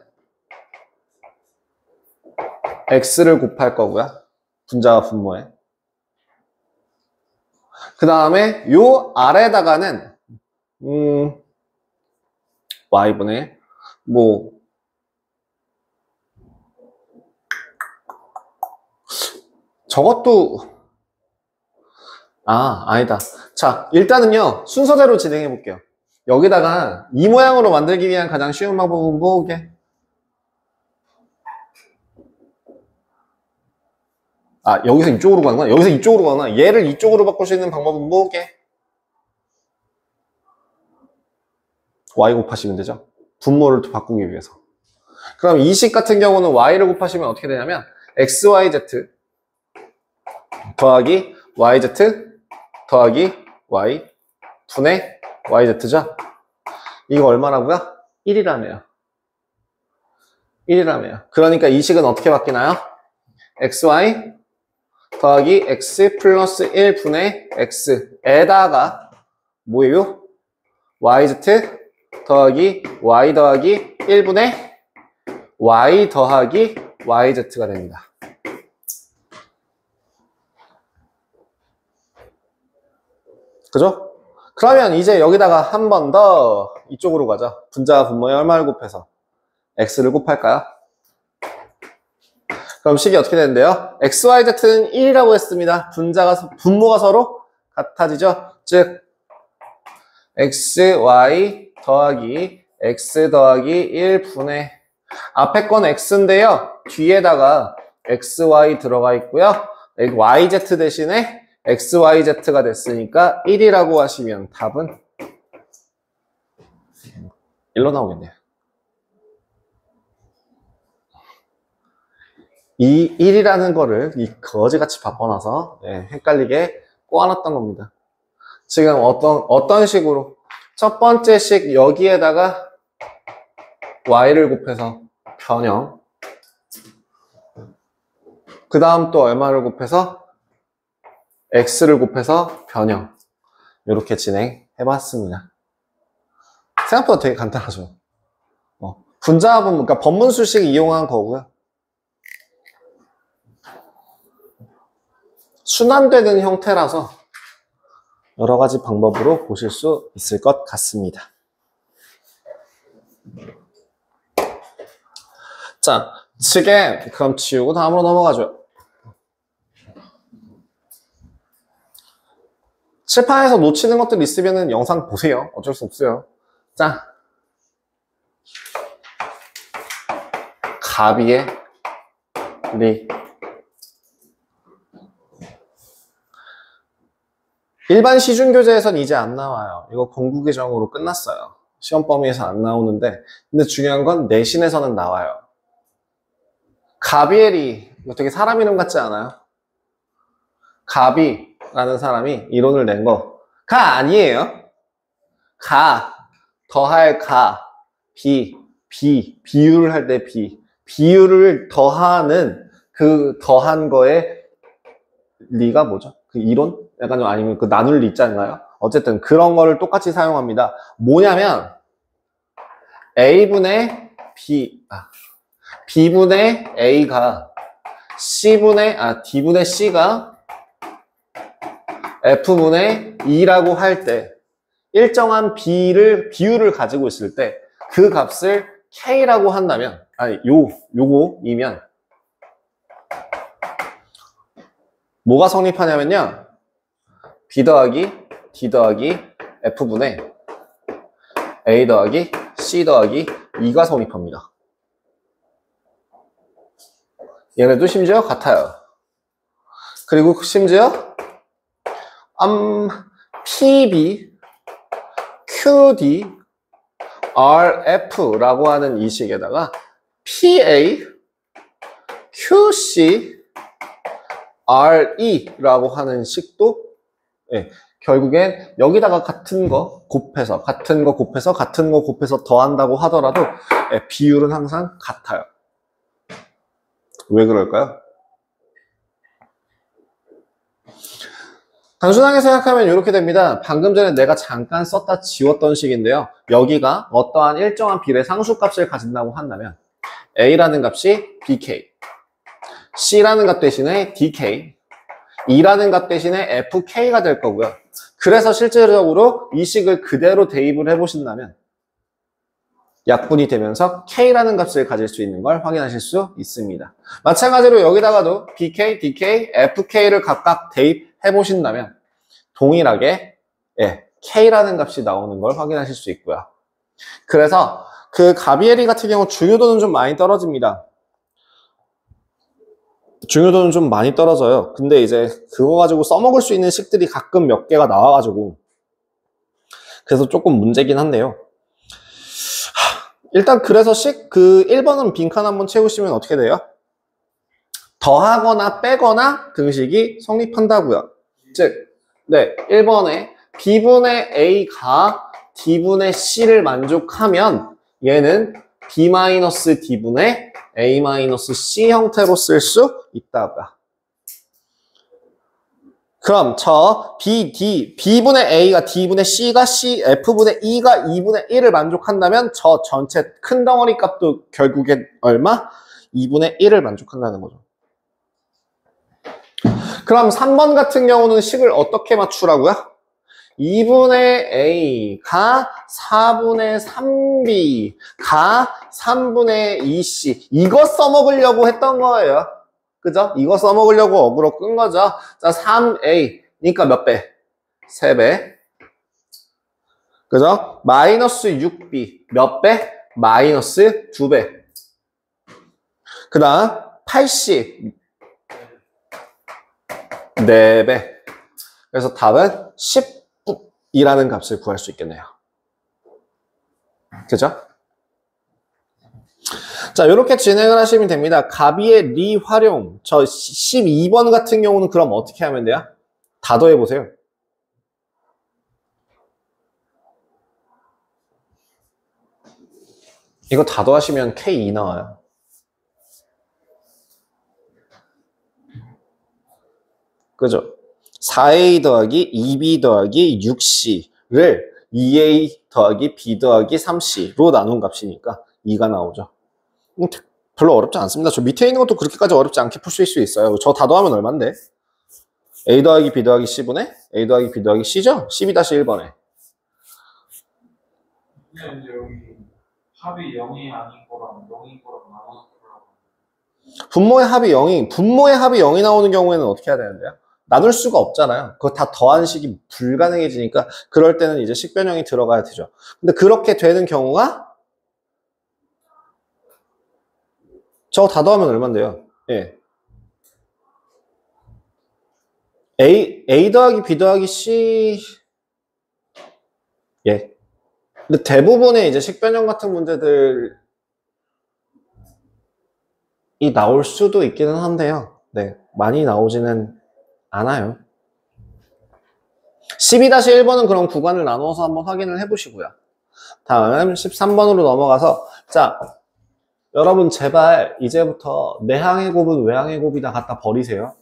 Speaker 1: x를 곱할 거고요. 분자와 분모에. 그 다음에 요 아래에다가는 y분의 뭐 저것도 아니다. 자, 일단은요 순서대로 진행해 볼게요. 여기다가 이 모양으로 만들기 위한 가장 쉬운 방법은 뭐게? 여기서 이쪽으로 가는구나. 여기서 이쪽으로 가나. 얘를 이쪽으로 바꿀 수 있는 방법은 뭐게? y 곱하시면 되죠. 분모를 또 바꾸기 위해서. 그럼 이 식 같은 경우는 y를 곱하시면 어떻게 되냐면 xyz 더하기 yz 더하기 y 분의 yz죠. 이거 얼마라고요? 1이라며요. 1이라며요. 그러니까 이 식은 어떻게 바뀌나요? xy 더하기 x 플러스 1분의 x에다가 뭐예요? yz 더하기 y 더하기 1분의 y 더하기 yz가 됩니다. 그죠? 그러면 이제 여기다가 한 번 더 이쪽으로 가자. 분자와 분모에 얼마를 곱해서 x를 곱할까요? 그럼 식이 어떻게 되는데요? xyz는 1이라고 했습니다. 분모가 서로 같아지죠? 즉 xy 더하기 x 더하기 1분의 앞에 건 x인데요. 뒤에다가 xy 들어가 있고요. yz 대신에 xyz가 됐으니까 1이라고 하시면 답은 1로 나오겠네요. 이 1이라는 거를 이 거지같이 바꿔놔서 헷갈리게 꼬아놨던 겁니다. 지금 어떤 식으로 첫 번째 식 여기에다가 y를 곱해서 변형, 그 다음 또 얼마를 곱해서 x를 곱해서 변형, 이렇게 진행해봤습니다. 생각보다 되게 간단하죠. 분자와 분모, 그러니까 번문수식 이용한 거고요. 순환되는 형태라서 여러 가지 방법으로 보실 수 있을 것 같습니다. 자, 측에 그럼 치우고 다음으로 넘어가죠. 칠판에서 놓치는 것들 있으면 영상 보세요. 어쩔 수 없어요. 자, 가비의 리. 일반 시중교재에선 이제 안 나와요. 이거 공부규정으로 끝났어요. 시험 범위에서 안 나오는데, 근데 중요한 건 내신에서는 나와요. 가비엘이, 이거 되게 사람 이름 같지 않아요? 가비라는 사람이 이론을 낸 거가 아니에요. 더할 비율을 할 때 비율을 더하는 그 더한 거에 리가 뭐죠? 그 이론? 약간 좀 아니면 그 나눌 리 있잖아요. 어쨌든 그런 거를 똑같이 사용합니다. 뭐냐면 B분의 A가 D분의 C가 F분의 E라고 할 때 일정한 비율을 가지고 있을 때 그 값을 K라고 한다면 요거이면 뭐가 성립하냐면요. B 더하기 D 더하기 F분의 A 더하기 C 더하기 2가 성립합니다. 얘네도 심지어 같아요. 그리고 심지어 PB, QD, RF라고 하는 이 식에다가 PA, QC, RE라고 하는 식도 결국엔 여기다가 같은 거 곱해서 더한다고 하더라도 비율은 항상 같아요. 왜 그럴까요? 단순하게 생각하면 이렇게 됩니다. 방금 전에 내가 잠깐 썼다 지웠던 식인데요. 여기가 어떠한 일정한 비례 상수값을 가진다고 한다면 A라는 값이 BK, C라는 값 대신에 DK, E라는 값 대신에 FK가 될 거고요. 그래서 실제적으로 이 식을 그대로 대입을 해보신다면 약분이 되면서 K라는 값을 가질 수 있는 걸 확인하실 수 있습니다. 마찬가지로 여기다가도 BK, DK, FK를 각각 대입해 보신다면 동일하게 K라는 값이 나오는 걸 확인하실 수 있고요. 그래서 그 가비에리 같은 경우 중요도는 좀 많이 떨어집니다. 중요도는 좀 많이 떨어져요. 근데 이제 그거 가지고 써먹을 수 있는 식들이 가끔 몇 개가 나와가지고 그래서 조금 문제긴 한데요. 일단 그래서 그 1번은 빈칸 한번 채우시면 어떻게 돼요? 더하거나 빼거나 등식이 성립한다고요. 즉, 1번에 B분의 A가 D분의 C를 만족하면 얘는 B-D분의 A-C 형태로 쓸 수 있다고요. 그럼 B분의 A가 D분의 C가 F분의 E가 2분의 1을 만족한다면 저 전체 큰 덩어리 값도 결국엔 얼마? 2분의 1을 만족한다는 거죠. 그럼 3번 같은 경우는 식을 어떻게 맞추라고요? 2분의 A가 4분의 3B가 3분의 2C 이거 써먹으려고 했던 거예요. 그죠? 이거 써먹으려고 어그로 끈 거죠. 자, 3A. 니까 몇 배? 3배. 그죠? 마이너스 6B. 몇 배? 마이너스 2배. 그 다음, 8C. 4배. 그래서 답은 10이라는 값을 구할 수 있겠네요. 그죠? 자, 이렇게 진행을 하시면 됩니다. 가비의 리 활용. 저 12번 같은 경우는 그럼 어떻게 하면 돼요? 다 더해보세요. 이거 다 더하시면 K2 나와요. 그죠? 4A 더하기 2B 더하기 6C를 2A 더하기 B 더하기 3C로 나눈 값이니까 2가 나오죠. 별로 어렵지 않습니다. 저 밑에 있는 것도 그렇게까지 어렵지 않게 푸실 수 있어요. 저 다 더하면 얼만데? A 더하기 B 더하기 C분의 A 더하기 B 더하기 C죠? 12-1번에.
Speaker 2: 근데 이제 여기 합이 0이 아닌 거랑 0인 거랑 나눠서 보라고.
Speaker 1: 분모의 합이 0이 나오는 경우에는 어떻게 해야 되는데요? 나눌 수가 없잖아요. 그거 다 더한 식이 불가능해지니까 그럴 때는 이제 식변형이 들어가야 되죠. 근데 그렇게 되는 경우가 저거 다 더하면 얼만데요? 예. A 더하기 B 더하기 C 예. 근데 대부분의 이제 식변형 같은 문제들이 나올 수도 있기는 한데요. 네, 많이 나오지는 않아요. 12-1번은 그럼 구간을 나누어서 한번 확인을 해보시고요. 다음 13번으로 넘어가서, 자, 여러분 제발 이제부터 내항의 곱은 외항의 곱이다 갖다 버리세요.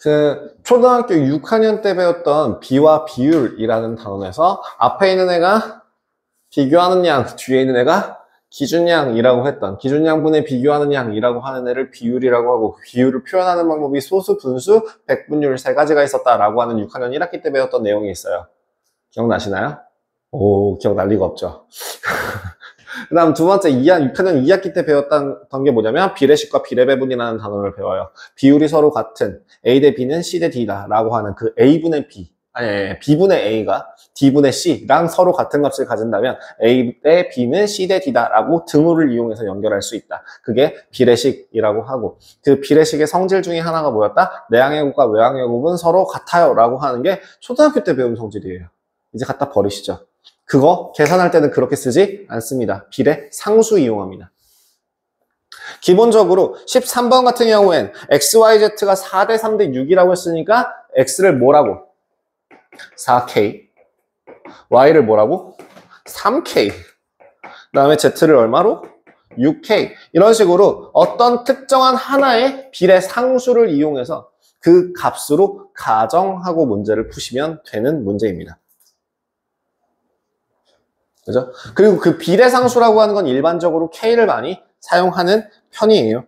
Speaker 1: 그 초등학교 6학년 때 배웠던 비와 비율이라는 단원에서 앞에 있는 애가 비교하는 양, 뒤에 있는 애가 기준양이라고 했던, 기준양분의 비교하는 양이라고 하는 애를 비율이라고 하고, 비율을 표현하는 방법이 소수, 분수, 백분율 세 가지가 있었다라고 하는 6학년 1학기 때 배웠던 내용이 있어요. 기억나시나요? 오, 기억날 리가 없죠. 그 다음 두 번째 6학년 2학기 때 배웠던 게 뭐냐면 비례식과 비례배분이라는 단어를 배워요. 비율이 서로 같은 A 대 B는 C 대 D다 라고 하는 그 A분의 B, 아니 B분의 A가 D분의 C랑 서로 같은 값을 가진다면 A 대 B는 C 대 D다 라고 등호를 이용해서 연결할 수 있다. 그게 비례식이라고 하고, 그 비례식의 성질 중에 하나가 뭐였다? 내항의 곱과 외항의 곱은 서로 같아요 라고 하는 게 초등학교 때 배운 성질이에요. 이제 갖다 버리시죠. 그거 계산할 때는 그렇게 쓰지 않습니다. 비례 상수 이용합니다. 기본적으로 13번 같은 경우엔 XYZ가 4대 3대 6이라고 했으니까 X를 뭐라고? 4K. Y를 뭐라고? 3K. 그 다음에 Z를 얼마로? 6K. 이런 식으로 어떤 특정한 하나의 비례 상수를 이용해서 그 값으로 가정하고 문제를 푸시면 되는 문제입니다. 그죠? 그리고 그 비례상수라고 하는 건 일반적으로 K를 많이 사용하는 편이에요.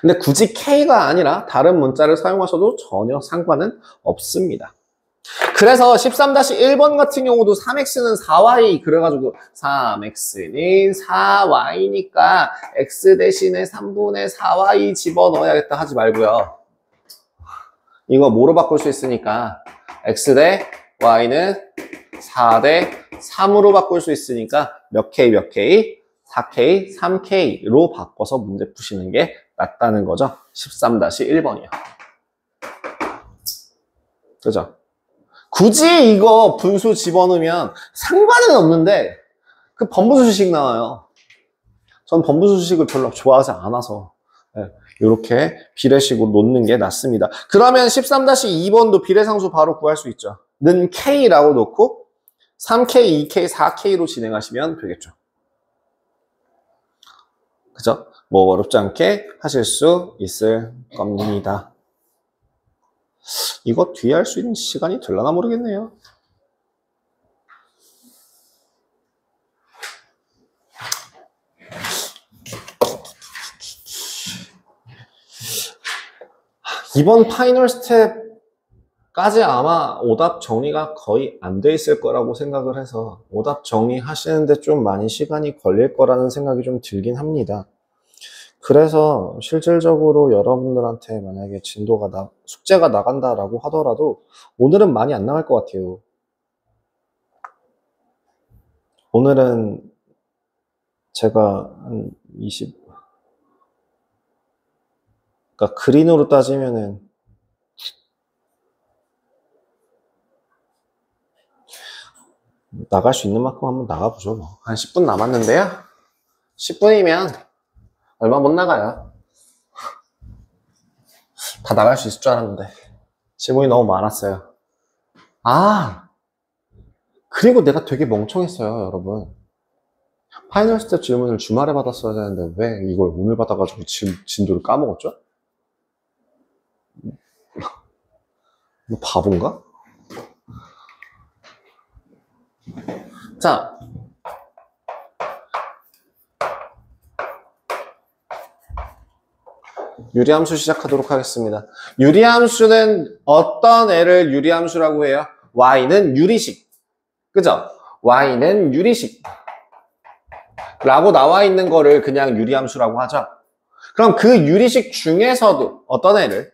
Speaker 1: 근데 굳이 K가 아니라 다른 문자를 사용하셔도 전혀 상관은 없습니다. 그래서 13-1번 같은 경우도 3x는 4y 그래가지고 3x는 4y니까 x 대신에 3분의 4y 집어넣어야겠다 하지 말고요. 이거 뭐로 바꿀 수 있으니까 x 대 y는 4대 3으로 바꿀 수 있으니까 몇 K 몇 K? 4K, 3K로 바꿔서 문제 푸시는 게 낫다는 거죠. 13-1번이요. 그죠? 굳이 이거 분수 집어넣으면 상관은 없는데 그 번부수식 나와요. 전 번부수식을 별로 좋아하지 않아서 이렇게 비례식으로 놓는 게 낫습니다. 그러면 13-2번도 비례상수 바로 구할 수 있죠. 는 K라고 놓고 3K, 2K, 4K로 진행하시면 되겠죠. 그죠? 뭐 어렵지 않게 하실 수 있을 겁니다. 이거 뒤에 할 수 있는 시간이 되려나 모르겠네요. 이번 파이널 스텝까지 아마 오답 정리가 거의 안 돼 있을 거라고 생각을 해서 오답 정리하시는데 좀 많이 시간이 걸릴 거라는 생각이 좀 들긴 합니다. 그래서 실질적으로 여러분들한테 만약에 숙제가 나간다라고 하더라도 오늘은 많이 안 나갈 것 같아요. 오늘은 제가 한 20, 그러니까 그린으로 따지면은 나갈 수 있는 만큼 한번 나가보죠. 뭐. 한 10분 남았는데요. 10분이면 얼마 못 나가요. 다 나갈 수 있을 줄 알았는데 질문이 너무 많았어요. 그리고 내가 되게 멍청했어요, 여러분. 파이널 스텝 질문을 주말에 받았어야 되는데 왜 이걸 오늘 받아가지고 진도를 까먹었죠? 뭐 바본가? 자, 유리함수 시작하도록 하겠습니다. 유리함수는 어떤 애를 유리함수라고 해요? y는 유리식. 그죠? y는 유리식. 라고 나와 있는 거를 그냥 유리함수라고 하죠. 그럼 그 유리식 중에서도 어떤 애를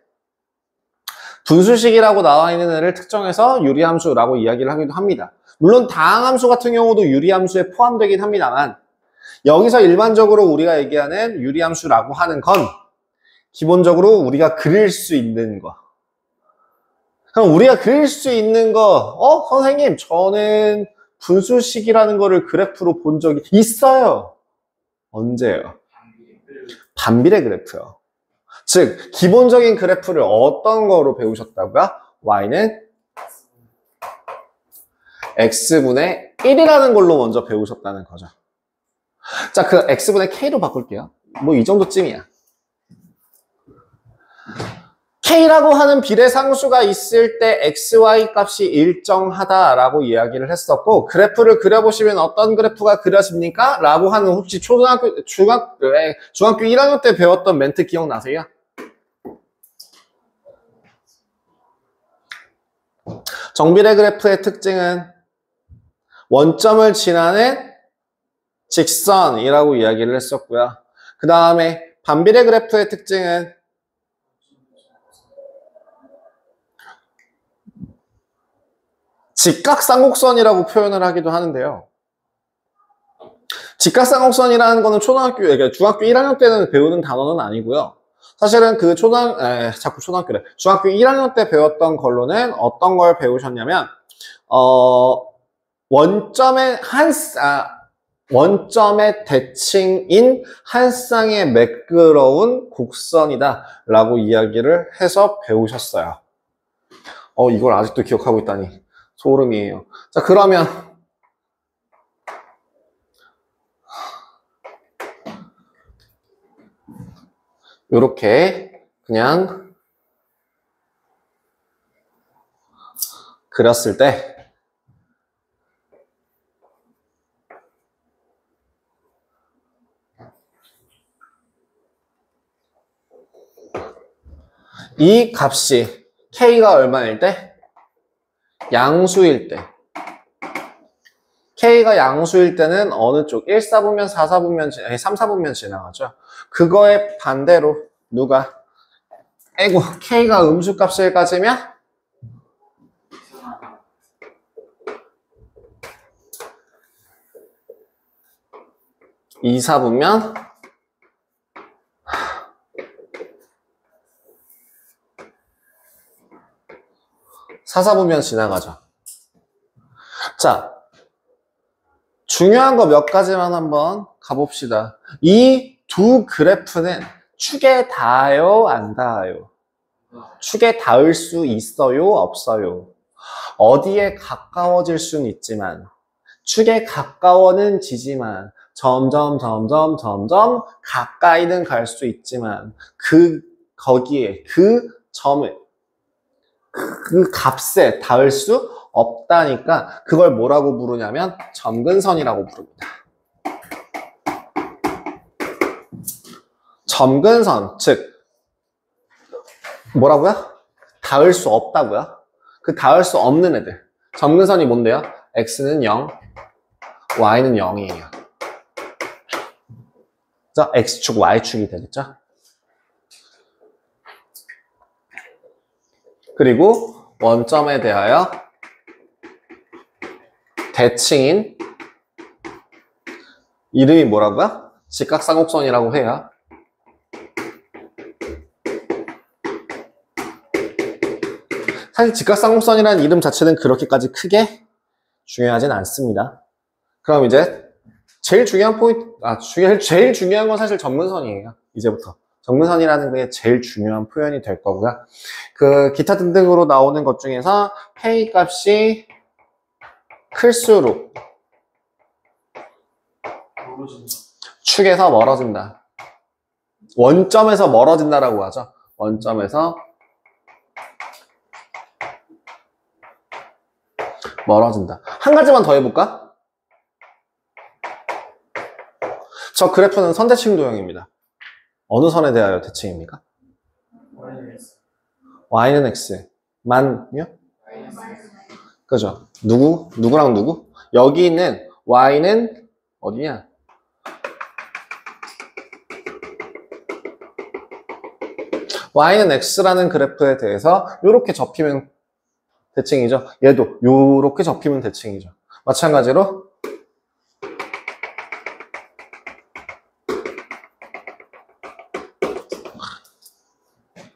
Speaker 1: 분수식이라고 나와 있는 애를 특정해서 유리함수라고 이야기를 하기도 합니다. 물론 다항함수 같은 경우도 유리함수에 포함되긴 합니다만 여기서 일반적으로 우리가 얘기하는 유리함수라고 하는 건 기본적으로 우리가 그릴 수 있는 거, 그럼 우리가 그릴 수 있는 거, 선생님, 저는 분수식이라는 거를 그래프로 본 적이 있어요. 언제요? 반비례 그래프요. 즉, 기본적인 그래프를 어떤 거로 배우셨다고요? y는 x분의 1이라는 걸로 먼저 배우셨다는 거죠. 자, 그 x분의 k로 바꿀게요. 뭐 이 정도쯤이야. k라고 하는 비례상수가 있을 때 xy 값이 일정하다라고 이야기를 했었고, 그래프를 그려보시면 어떤 그래프가 그려집니까? 라고 하는 혹시 중학교 1학년 때 배웠던 멘트 기억나세요? 정비례 그래프의 특징은 원점을 지나는 직선이라고 이야기를 했었고요. 그 다음에 반비례 그래프의 특징은 직각쌍곡선이라고 표현을 하기도 하는데요. 직각쌍곡선이라는 거는 중학교 1학년 때는 배우는 단어는 아니고요. 사실은 그 중학교 1학년 때 배웠던 걸로는 어떤 걸 배우셨냐면, 원점의 대칭인 한 쌍의 매끄러운 곡선이다 라고 이야기를 해서 배우셨어요. 이걸 아직도 기억하고 있다니 소름이에요. 자, 그러면 요렇게 그냥 그렸을 때 이 값이 k가 얼마일 때? 양수일 때. k가 양수일 때는 어느 쪽? 1, 4분면, 4, 4분면, 3, 4분면 지나가죠. 그거의 반대로 누가? k가 음수값을 가지면 2, 4분면 4, 4분면 지나가죠. 자, 중요한 거 몇 가지만 한번 가봅시다. 이 두 그래프는 축에 닿아요, 안 닿아요? 축에 닿을 수 있어요, 없어요? 어디에 가까워질 수는 있지만, 축에 가까워는 지지만, 점점 가까이는 갈 수 있지만, 거기에, 그 값에 닿을 수 없다니까, 그걸 뭐라고 부르냐면, 점근선이라고 부릅니다. 점근선, 즉 뭐라고요? 닿을 수 없다고요? 그 닿을 수 없는 애들. 점근선이 뭔데요? x는 0, y는 0이에요. 그래서 x축, y축이 되겠죠? 그리고 원점에 대하여 대칭인 이름이 뭐라고요? 직각쌍곡선이라고 해요. 사실 직각쌍곡선이라는 이름 자체는 그렇게까지 크게 중요하진 않습니다. 그럼 이제 제일 중요한 제일 중요한 건 사실 점근선이에요. 이제부터. 점근선이라는 게 제일 중요한 표현이 될 거고요. 그 기타 등등으로 나오는 것 중에서 k 값이 클수록 축에서 멀어진다. 원점에서 멀어진다라고 하죠. 원점에서 멀어진다. 한 가지만 더 해볼까? 저 그래프는 선대칭 도형입니다. 어느 선에 대하여 대칭입니까? y는 x. 만요? 그죠? 누구랑 누구? 여기 있는 y는 어디냐? y는 x라는 그래프에 대해서 이렇게 접히면 대칭이죠. 얘도 요렇게 접히면 대칭이죠. 마찬가지로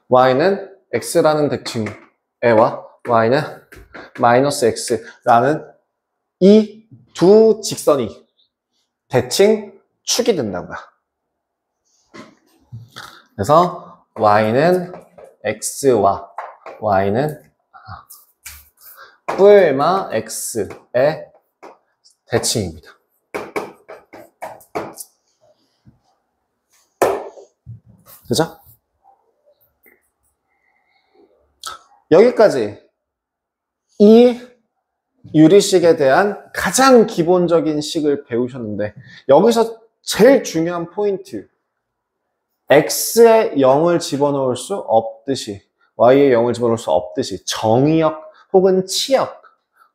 Speaker 1: y는 x라는 대칭 애와 y는 마이너스 x라는 이 두 직선이 대칭 축이 된다고요. 그래서 y는 x와 y는 뿔마 x의 대칭입니다. 그죠? 여기까지 이 유리식에 대한 가장 기본적인 식을 배우셨는데 여기서 제일 중요한 포인트 x에 0을 집어넣을 수 없듯이 y에 0을 집어넣을 수 없듯이 정의역 혹은 치역,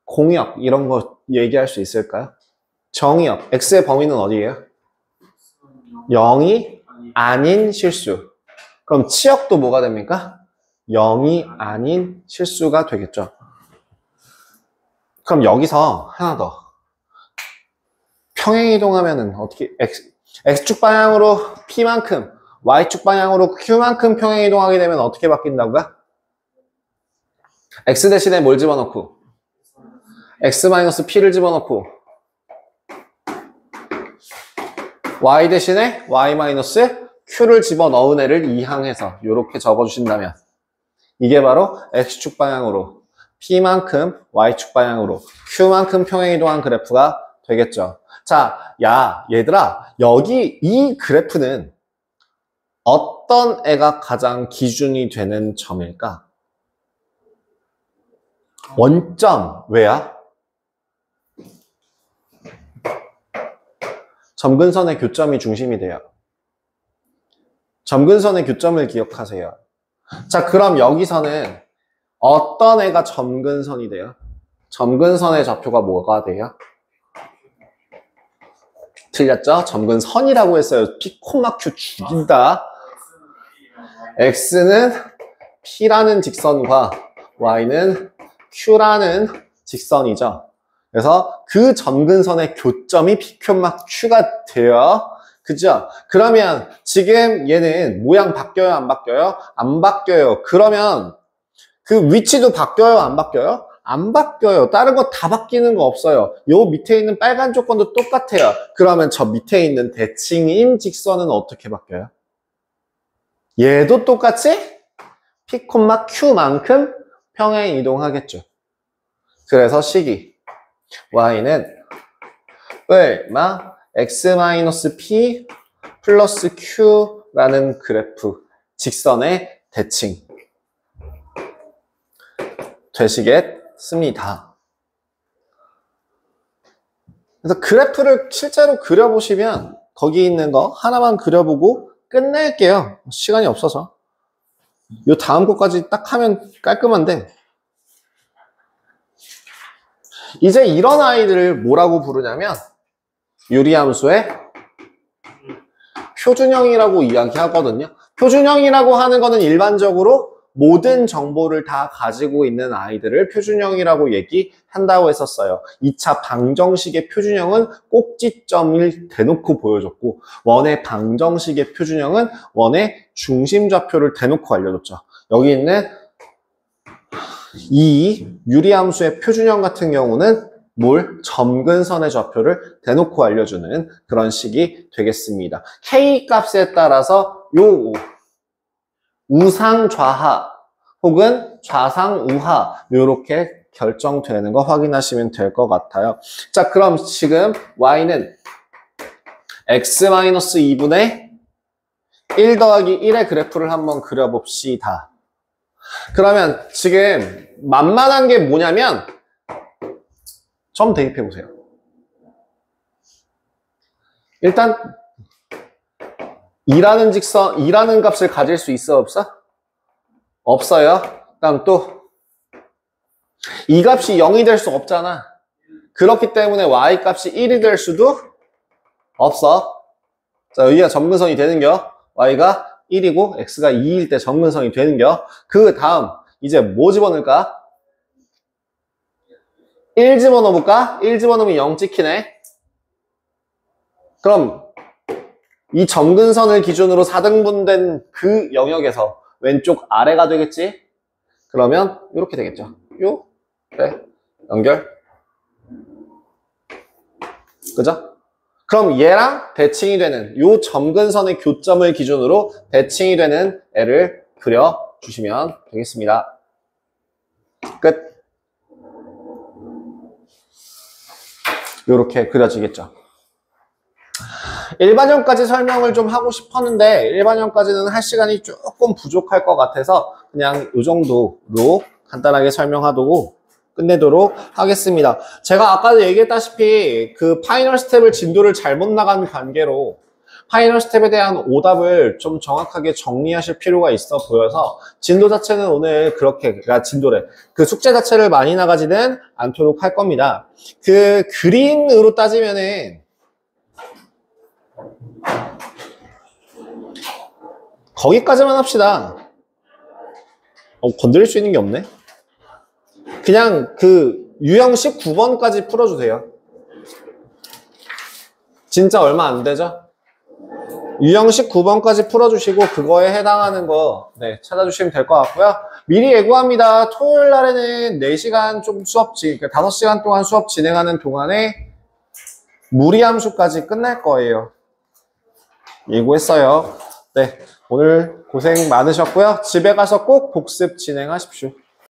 Speaker 1: 공역 이런 거 얘기할 수 있을까요? 정의역, x의 범위는 어디예요? 0이 아닌 실수. 그럼 치역도 뭐가 됩니까? 0이 아닌 실수가 되겠죠. 그럼 여기서 하나 더. 평행이동하면은 어떻게 x축 방향으로 p만큼 y축 방향으로 q만큼 평행이동하게 되면 어떻게 바뀐다고요? x 대신에 뭘 집어넣고 x-p를 집어넣고 y 대신에 y-q를 집어넣은 애를 이항해서 이렇게 적어주신다면 이게 바로 x축 방향으로 p만큼 y축 방향으로 q만큼 평행이동한 그래프가 되겠죠. 자, 야 얘들아 여기 이 그래프는 어떤 애가 가장 기준이 되는 점일까? 원점 왜야? 점근선의 교점이 중심이 돼요. 점근선의 교점을 기억하세요. 자, 그럼 여기서는 어떤 애가 점근선이 돼요? 점근선의 좌표가 뭐가 돼요? 틀렸죠? 점근선이라고 했어요. P, Q 죽인다. X는 P라는 직선과 Y는 Q라는 직선이죠. 그래서 그 점근선의 교점이 P, Q가 돼요. 그죠? 그러면 지금 얘는 모양 바뀌어요? 안 바뀌어요? 안 바뀌어요. 그러면 그 위치도 바뀌어요? 안 바뀌어요? 안 바뀌어요. 다른 거 다 바뀌는 거 없어요. 요 밑에 있는 빨간 조건도 똑같아요. 그러면 저 밑에 있는 대칭인 직선은 어떻게 바뀌어요? 얘도 똑같이 P, Q만큼 평행 이동하겠죠. 그래서 식이 y는 얼마 x-p 플러스 q라는 그래프 직선의 대칭 되시겠습니다. 그래서 그래프를 실제로 그려보시면 거기 있는 거 하나만 그려보고 끝낼게요. 시간이 없어서. 요 다음 거까지 딱 하면 깔끔한데 이제 이런 아이들을 뭐라고 부르냐면 유리함수의 표준형이라고 이야기하거든요. 표준형이라고 하는 거는 일반적으로 모든 정보를 다 가지고 있는 아이들을 표준형이라고 얘기한다고 했었어요. 2차 방정식의 표준형은 꼭지점을 대놓고 보여줬고 원의 방정식의 표준형은 원의 중심좌표를 대놓고 알려줬죠. 여기 있는 이 유리함수의 표준형 같은 경우는 점근선의 좌표를 대놓고 알려주는 그런 식이 되겠습니다. K 값에 따라서 요 우상좌하 혹은 좌상우하 이렇게 결정되는 거 확인하시면 될 것 같아요. 자, 그럼 지금 y는 x-2분의 1 더하기 1의 그래프를 한번 그려봅시다. 그러면 지금 만만한 게 뭐냐면 점 대입해 보세요. 일단 2라는 값을 가질 수 있어 없어? 없어요. 그다음 또 이 값이 0이 될 수 없잖아. 그렇기 때문에 y 값이 1이 될 수도 없어. 자, 여기가 점근선이 되는겨. y가 1이고 x가 2일 때 점근선이 되는겨. 그 다음 이제 뭐 집어넣을까? 1 집어넣어볼까? 1 집어넣으면 0 찍히네. 그럼 이 점근선을 기준으로 4등분된 그 영역에서 왼쪽 아래가 되겠지? 그러면 이렇게 되겠죠. 요? 그래. 연결. 그죠? 그럼 얘랑 대칭이 되는 요 점근선의 교점을 기준으로 대칭이 되는 애를 그려주시면 되겠습니다. 끝. 요렇게 그려지겠죠. 일반형까지 설명을 좀 하고 싶었는데 일반형까지는 할 시간이 조금 부족할 것 같아서 그냥 요 정도로 간단하게 설명하고 끝내도록 하겠습니다. 제가 아까도 얘기했다시피 그 파이널 스텝을 진도를 잘못 나간 관계로 파이널 스텝에 대한 오답을 좀 정확하게 정리하실 필요가 있어 보여서 진도 자체는 오늘 그렇게, 그러니까 진도래. 그 숙제 자체를 많이 나가지는 않도록 할 겁니다. 그 그림으로 따지면은 거기까지만 합시다. 건드릴 수 있는 게 없네. 그냥 그 유형 19번까지 풀어주세요. 진짜 얼마 안 되죠? 유형 19번까지 풀어주시고 그거에 해당하는 거 찾아주시면 될 것 같고요. 미리 예고합니다. 토요일 날에는 4시간 좀 그러니까 5시간 동안 수업 진행하는 동안에 무리함수까지 끝날 거예요. 예고했어요. 네, 오늘 고생 많으셨고요. 집에 가서 꼭 복습 진행하십시오.